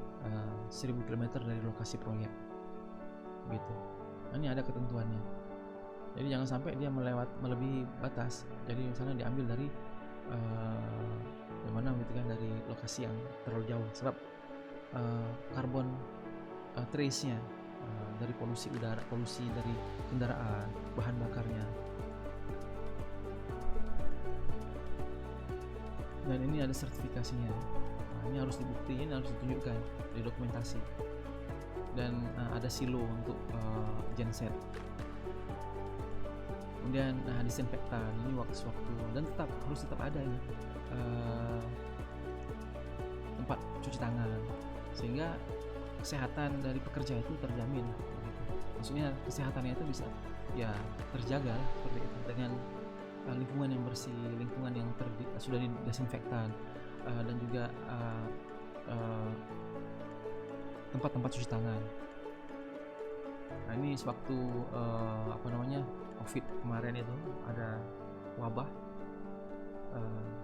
1000 km dari lokasi proyek gitu. Ini ada ketentuannya. Jadi jangan sampai dia melebihi batas. Jadi misalnya diambil dari mana gitu kan, dari lokasi yang terlalu jauh. Sebab karbon trace-nya dari polusi udara, polusi dari kendaraan, bahan bakarnya. Dan ini ada sertifikasinya. Ini harus dibuktiin, harus ditunjukkan di dokumentasi. Dan ada silo untuk genset. Kemudian disinfektan, ini waktu-waktu, dan harus tetap ada ini tempat cuci tangan, sehingga kesehatan dari pekerja itu terjamin gitu. Maksudnya kesehatannya itu bisa ya terjaga lah, seperti itu, dengan lingkungan yang bersih, lingkungan yang sudah didesinfektan, dan juga tempat-tempat cuci tangan. Nah, ini sewaktu COVID kemarin itu ada wabah,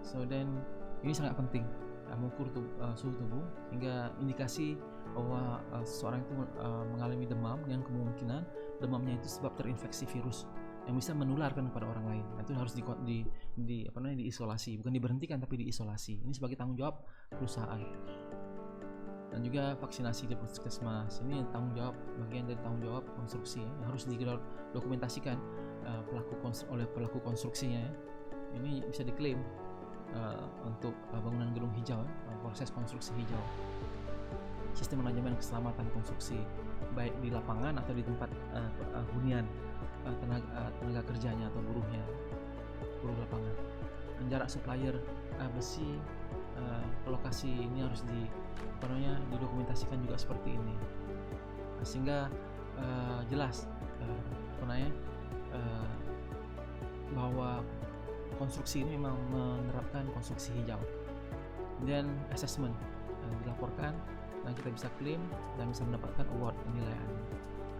so then ini sangat penting mengukur suhu tubuh, hingga indikasi bahwa seseorang itu mengalami demam, yang kemungkinan demamnya itu sebab terinfeksi virus yang bisa menularkan kepada orang lain. Nah, itu harus diisolasi, bukan diberhentikan tapi diisolasi. Ini sebagai tanggung jawab perusahaan. Dan juga vaksinasi di puskesmas, ini tanggung jawab, bagian dari tanggung jawab konstruksi ya, yang harus didokumentasikan oleh pelaku konstruksinya ya. Ini bisa diklaim untuk bangunan gedung hijau ya, proses konstruksi hijau. Sistem manajemen keselamatan konstruksi, baik di lapangan atau di tempat hunian tenaga kerjanya atau buruh lapangan. Dan jarak supplier besi ke lokasi ini harus didokumentasikan juga seperti ini, sehingga jelas bahwa konstruksi ini memang menerapkan konstruksi hijau. Dan assessment dilaporkan, dan kita bisa klaim dan bisa mendapatkan award penilaian.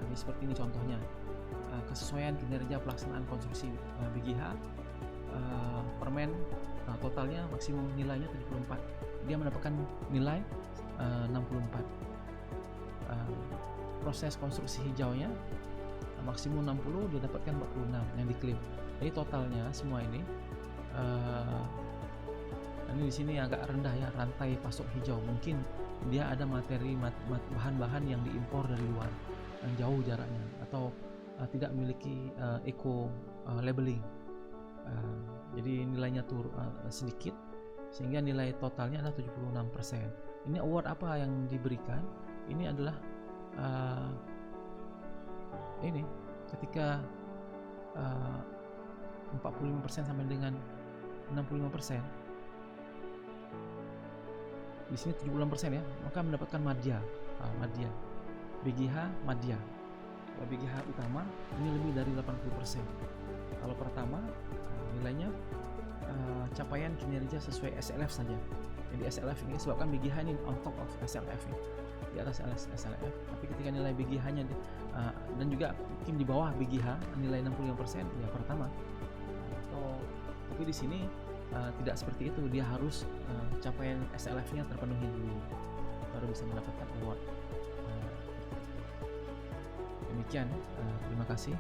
Ini seperti ini contohnya, kesesuaian kinerja pelaksanaan konstruksi BGH, permen, totalnya maksimum nilainya 74, dia mendapatkan nilai 64. Proses konstruksi hijaunya maksimum 60, dia dapatkan 46 yang diklaim. Jadi totalnya semua ini di sini agak rendah ya, rantai pasok hijau. Mungkin dia ada materi bahan-bahan yang diimpor dari luar yang jauh jaraknya, atau tidak memiliki eco labeling. Jadi nilainya sedikit, sehingga nilai totalnya adalah 76%. Ini award apa yang diberikan? Ini adalah ketika 45% sampai dengan 65%, di sini 76% ya, maka mendapatkan madya. Madya, BGH madya. Kalau BGH utama ini lebih dari 80%. Kalau pertama nilainya capaian kinerja sesuai SLF saja. Jadi SLF ini sebabkan BGH ini on top of SLF ini, di atas SLF. Tapi ketika nilai BGH-nya dan juga mungkin di bawah BGH nilai 65% ya pertama. Tapi di sini tidak seperti itu, dia harus capaian SLF-nya terpenuhi dulu baru bisa mendapatkan award. Demikian, terima kasih.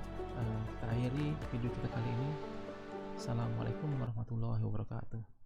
Kita akhiri video kita kali ini. Assalamualaikum warahmatullahi wabarakatuh.